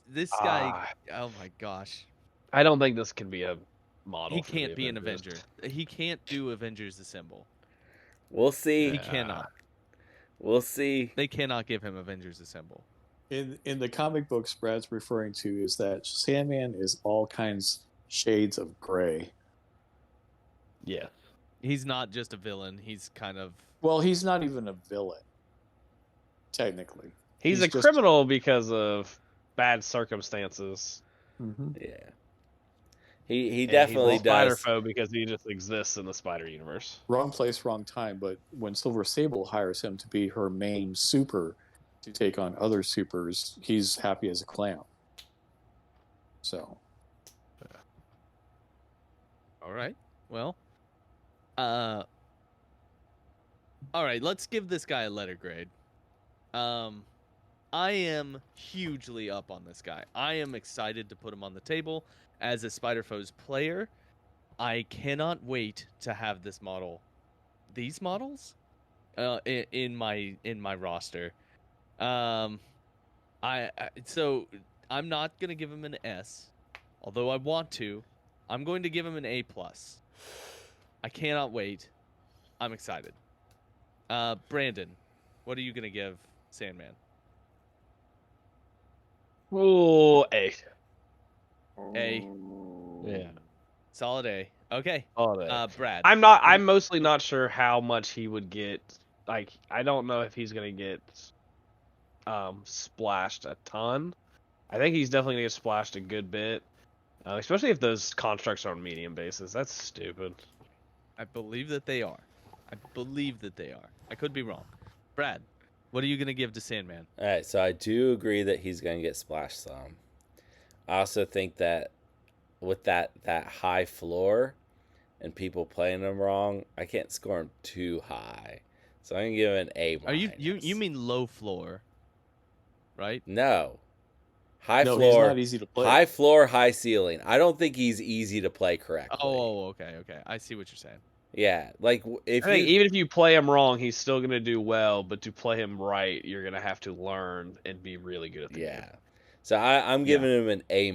A: This guy, oh my gosh.
C: I don't think this can be a model.
A: He
C: for the
A: can't be an
C: Avengers.
A: Avenger. He can't do Avengers Assemble.
B: We'll see.
A: He cannot.
B: We'll see.
A: They cannot give him Avengers Assemble.
D: In the comic books Brad's referring to is that Sandman is all kinds shades of gray.
C: Yeah.
A: He's not just a villain. He's kind of
D: Well, he's not even a villain, technically.
C: He's a
D: just-
C: criminal because of bad circumstances.
D: Mhm.
B: Yeah. He
C: And
B: definitely
C: he's a spider
B: does.
C: foe because he just exists in the Spider Universe.
D: Wrong place, wrong time. But when Silver Sable hires him to be her main super to take on other supers, he's happy as a clam. So,
A: all right. Well, all right. Let's give this guy a letter grade. I am hugely up on this guy. I am excited to put him on the table as a Spider Foes player. I cannot wait to have this model, these models, in my roster. So I'm not gonna give him an S, although I want to. I'm going to give him an A+. I cannot wait. I'm excited. Brandon, what are you gonna give Sandman?
C: Ooh, A.
A: A.
C: Yeah.
A: Solid A. Okay.
C: All that.
A: Brad.
C: I'm mostly not sure how much he would get. Like, I don't know if he's gonna get splashed a ton. I think he's definitely gonna get splashed a good bit. Especially if those constructs are on medium bases. That's stupid.
A: I believe that they are. I could be wrong. Brad, what are you gonna give to Sandman?
B: All right, so I do agree that he's going to get splashed some. I also think that with that high floor and people playing him wrong, I can't score him too high. So I'm going to give him an A-.
A: Are you mean low floor, right?
B: No. High
D: no,
B: floor.
D: he's not easy to play.
B: High floor, high ceiling. I don't think he's easy to play correctly.
A: Oh, okay. I see what you're saying.
B: Yeah, like if
C: I think
B: you
C: even if you play him wrong, he's still gonna do well. But to play him right, you're gonna have to learn and be really good at the game.
B: So I'm giving him an A-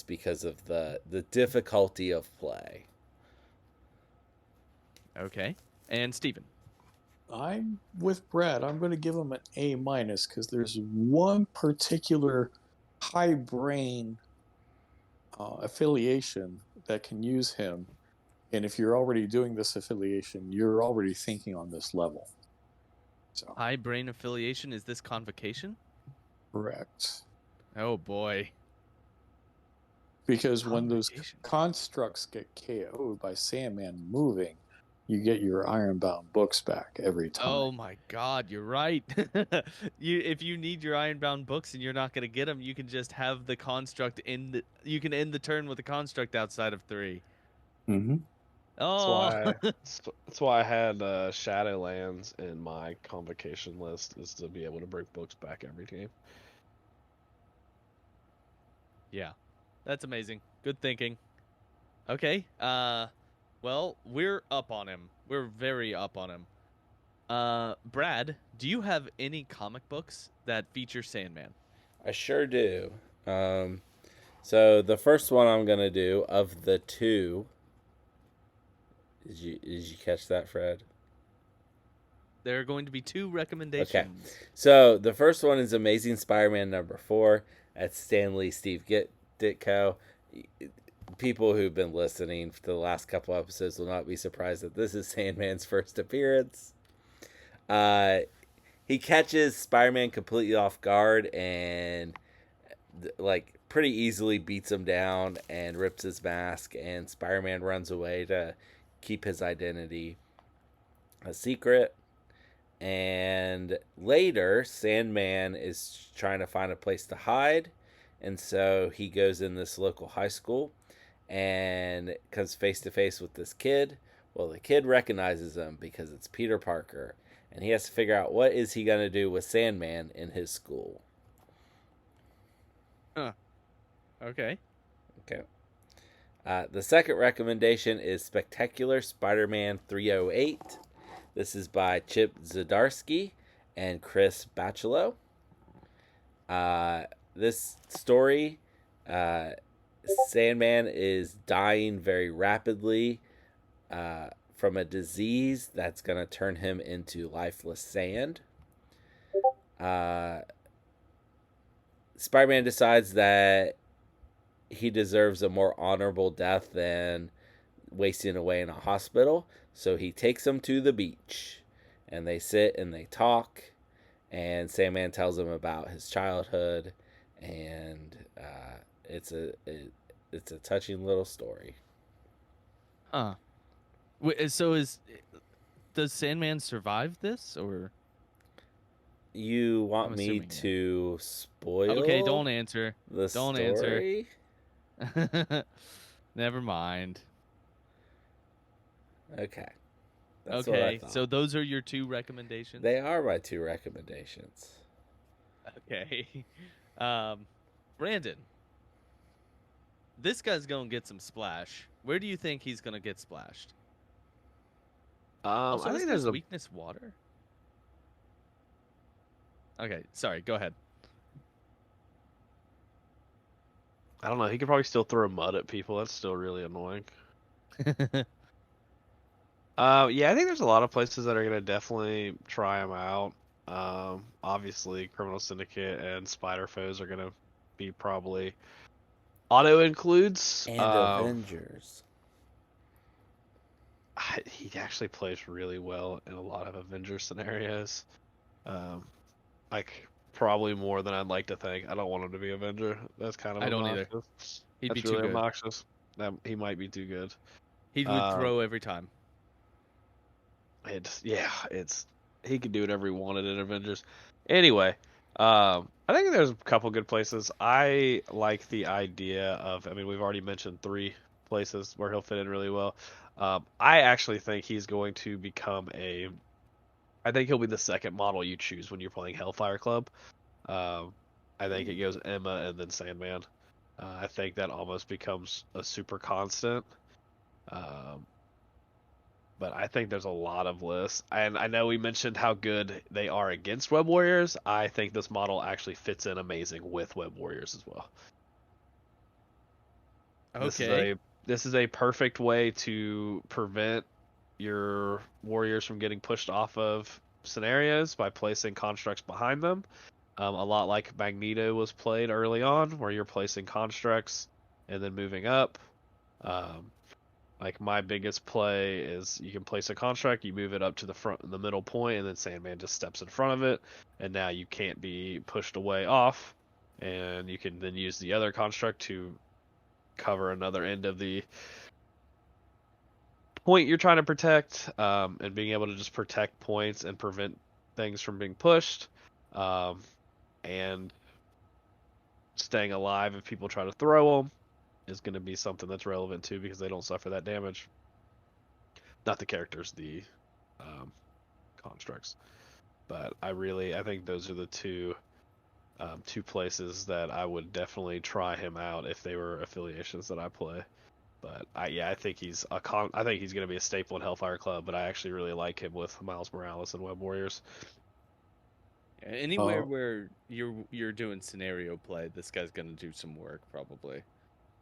B: because of the difficulty of play.
A: Okay. And Steven.
D: I'm with Brad. I'm going to give him an A minus because there's one particular high brain affiliation that can use him. And if you're already doing this affiliation, you're already thinking on this level. So
A: High brain affiliation, is this convocation?
D: correct.
A: Oh boy.
D: Because when those
A: Convocation.
D: constructs get KO'd by Sandman moving, you get your Ironbound books back every time.
A: Oh my god, you're right. If you need your Ironbound books and you're not going to get them, you can just have the construct you can end the turn with the construct outside of 3.
D: Mm-hmm.
A: Oh.
C: That's why I had Shadowlands in my convocation list, is to be able to bring books back every game.
A: Yeah. That's amazing. Good thinking. Okay. Well, we're up on him. We're very up on him. Brad, do you have any comic books that feature Sandman?
B: I sure do. So the first one I'm gonna do of the 2. Did you catch that, Fred?
A: There are going to be 2 recommendations.
B: Okay. So the first one is Amazing Spider-Man number 4. That's Stan Lee, Steve Ditko. People who've been listening to the last couple episodes will not be surprised that this is Sandman's first appearance. He catches Spider-Man completely off guard and pretty easily beats him down and rips his mask, and Spider-Man runs away to keep his identity a secret. And later, Sandman is trying to find a place to hide, and so he goes in this local high school and comes face to face with this kid. Well, the kid recognizes him because it's Peter Parker, and he has to figure out what is he going to do with Sandman in his school.
A: Okay.
B: The second recommendation is Spectacular Spider-Man 308. This is by Chip Zdarsky and Chris Bachalo. This story, Sandman is dying very rapidly from a disease that's going to turn him into lifeless sand. Spider-Man decides that he deserves a more honorable death than wasting away in a hospital. So he takes him to the beach, and they sit and they talk, and Sandman tells him about his childhood, and it's a touching little story.
A: Huh. Does Sandman survive this, or?
B: You want
A: I'm
B: me
A: assuming,
B: to spoil?
A: Okay, don't answer.
B: The
A: Don't
B: story?
A: answer. Never mind.
B: Okay. That's what I
A: Okay,
B: thought.
A: so those are your 2 recommendations?
B: They are my 2 recommendations.
A: Okay. Brandon, this guy's going to get some splash. Where do you think he's going to get splashed? Also,
C: I
A: is
C: think there's
A: his
C: a
A: weakness water? Okay, sorry, go ahead.
C: I don't know. He could probably still throw mud at people. That's still really annoying. Yeah, I think there's a lot of places that are gonna definitely try him out. Obviously, Criminal Syndicate and Spider Foes are gonna be probably auto includes.
B: And Avengers.
C: He actually plays really well in a lot of Avengers scenarios. Like probably more than I'd like to think. I don't want him to be Avenger. That's kind of
A: I don't
C: obnoxious.
A: either. He'd
C: That's
A: be
C: really
A: too good.
C: obnoxious. He might be too good.
A: He would throw every time.
C: He could do whatever he wanted in Avengers. Anyway, I think there's a couple good places. I like the idea of. I mean, we've already mentioned 3 places where he'll fit in really well. I actually think he's going to become I think he'll be the second model you choose when you're playing Hellfire Club. I think it goes Emma and then Sandman. I think that almost becomes a super constant. But I think there's a lot of lists. And I know we mentioned how good they are against Web Warriors. I think this model actually fits in amazing with Web Warriors as well.
A: Okay.
C: This is a perfect way to prevent your warriors from getting pushed off of scenarios by placing constructs behind them. A lot like Magneto was played early on, where you're placing constructs and then moving up. Like my biggest play is you can place a construct, you move it up to the front, the middle point, and then Sandman just steps in front of it, and now you can't be pushed away off, and you can then use the other construct to cover another end of the point you're trying to protect, and being able to just protect points and prevent things from being pushed, and staying alive if people try to throw them is going to be something that's relevant too, because they don't suffer that damage. Not the characters, the constructs. But I think those are the two places that I would definitely try him out if they were affiliations that I play. But I think he's going to be a staple in Hellfire Club. But I actually really like him with Miles Morales and Web Warriors.
A: Anywhere where you're doing scenario play, this guy's gonna do some work probably.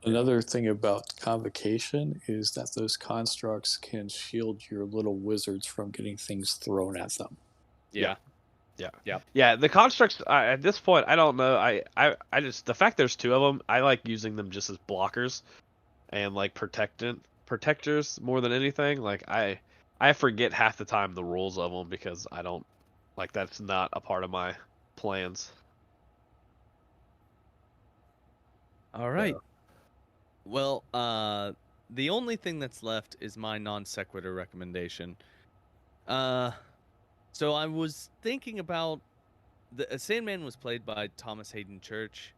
D: Another thing about Convocation is that those constructs can shield your little wizards from getting things thrown at them.
A: Yeah.
C: The constructs at this point, I don't know. I just, the fact there's two of them, I like using them just as blockers and like protectors more than anything. Like I forget half the time the rules of them because I don't like, that's not a part of my plans.
A: All right. Well, the only thing that's left is my non sequitur recommendation. So I was thinking about Sandman was played by Thomas Hayden Church.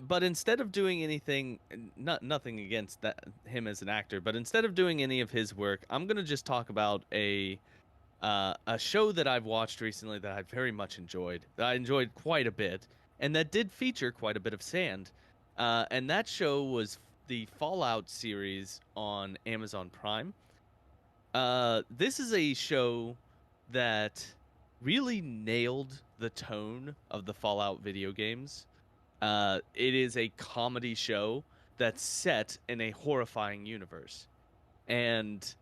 A: But instead of doing anything, nothing against him as an actor, but instead of doing any of his work, I'm gonna just talk about a show that I've watched recently that I very much enjoyed. That I enjoyed quite a bit, and that did feature quite a bit of sand. And that show was the Fallout series on Amazon Prime. This is a show that really nailed the tone of the Fallout video games. It is a comedy show that's set in a horrifying universe. And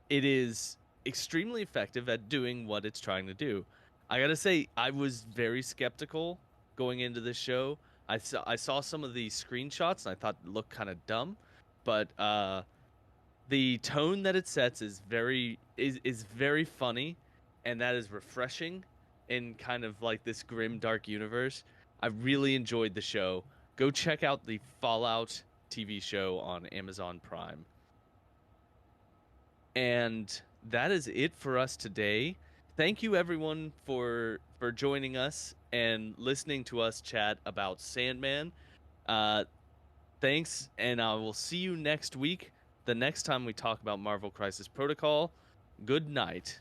A: it is extremely effective at doing what it's trying to do. I gotta say, I was very skeptical going into this show. I saw some of the screenshots and I thought it looked kind of dumb, but the tone that it sets is very funny, and that is refreshing in kind of like this grim, dark universe. I really enjoyed the show. Go check out the Fallout TV show on Amazon Prime. And that is it for us today. Thank you everyone for joining us and listening to us chat about Sandman. Thanks, and I will see you next week, the next time we talk about Marvel Crisis Protocol. Good night.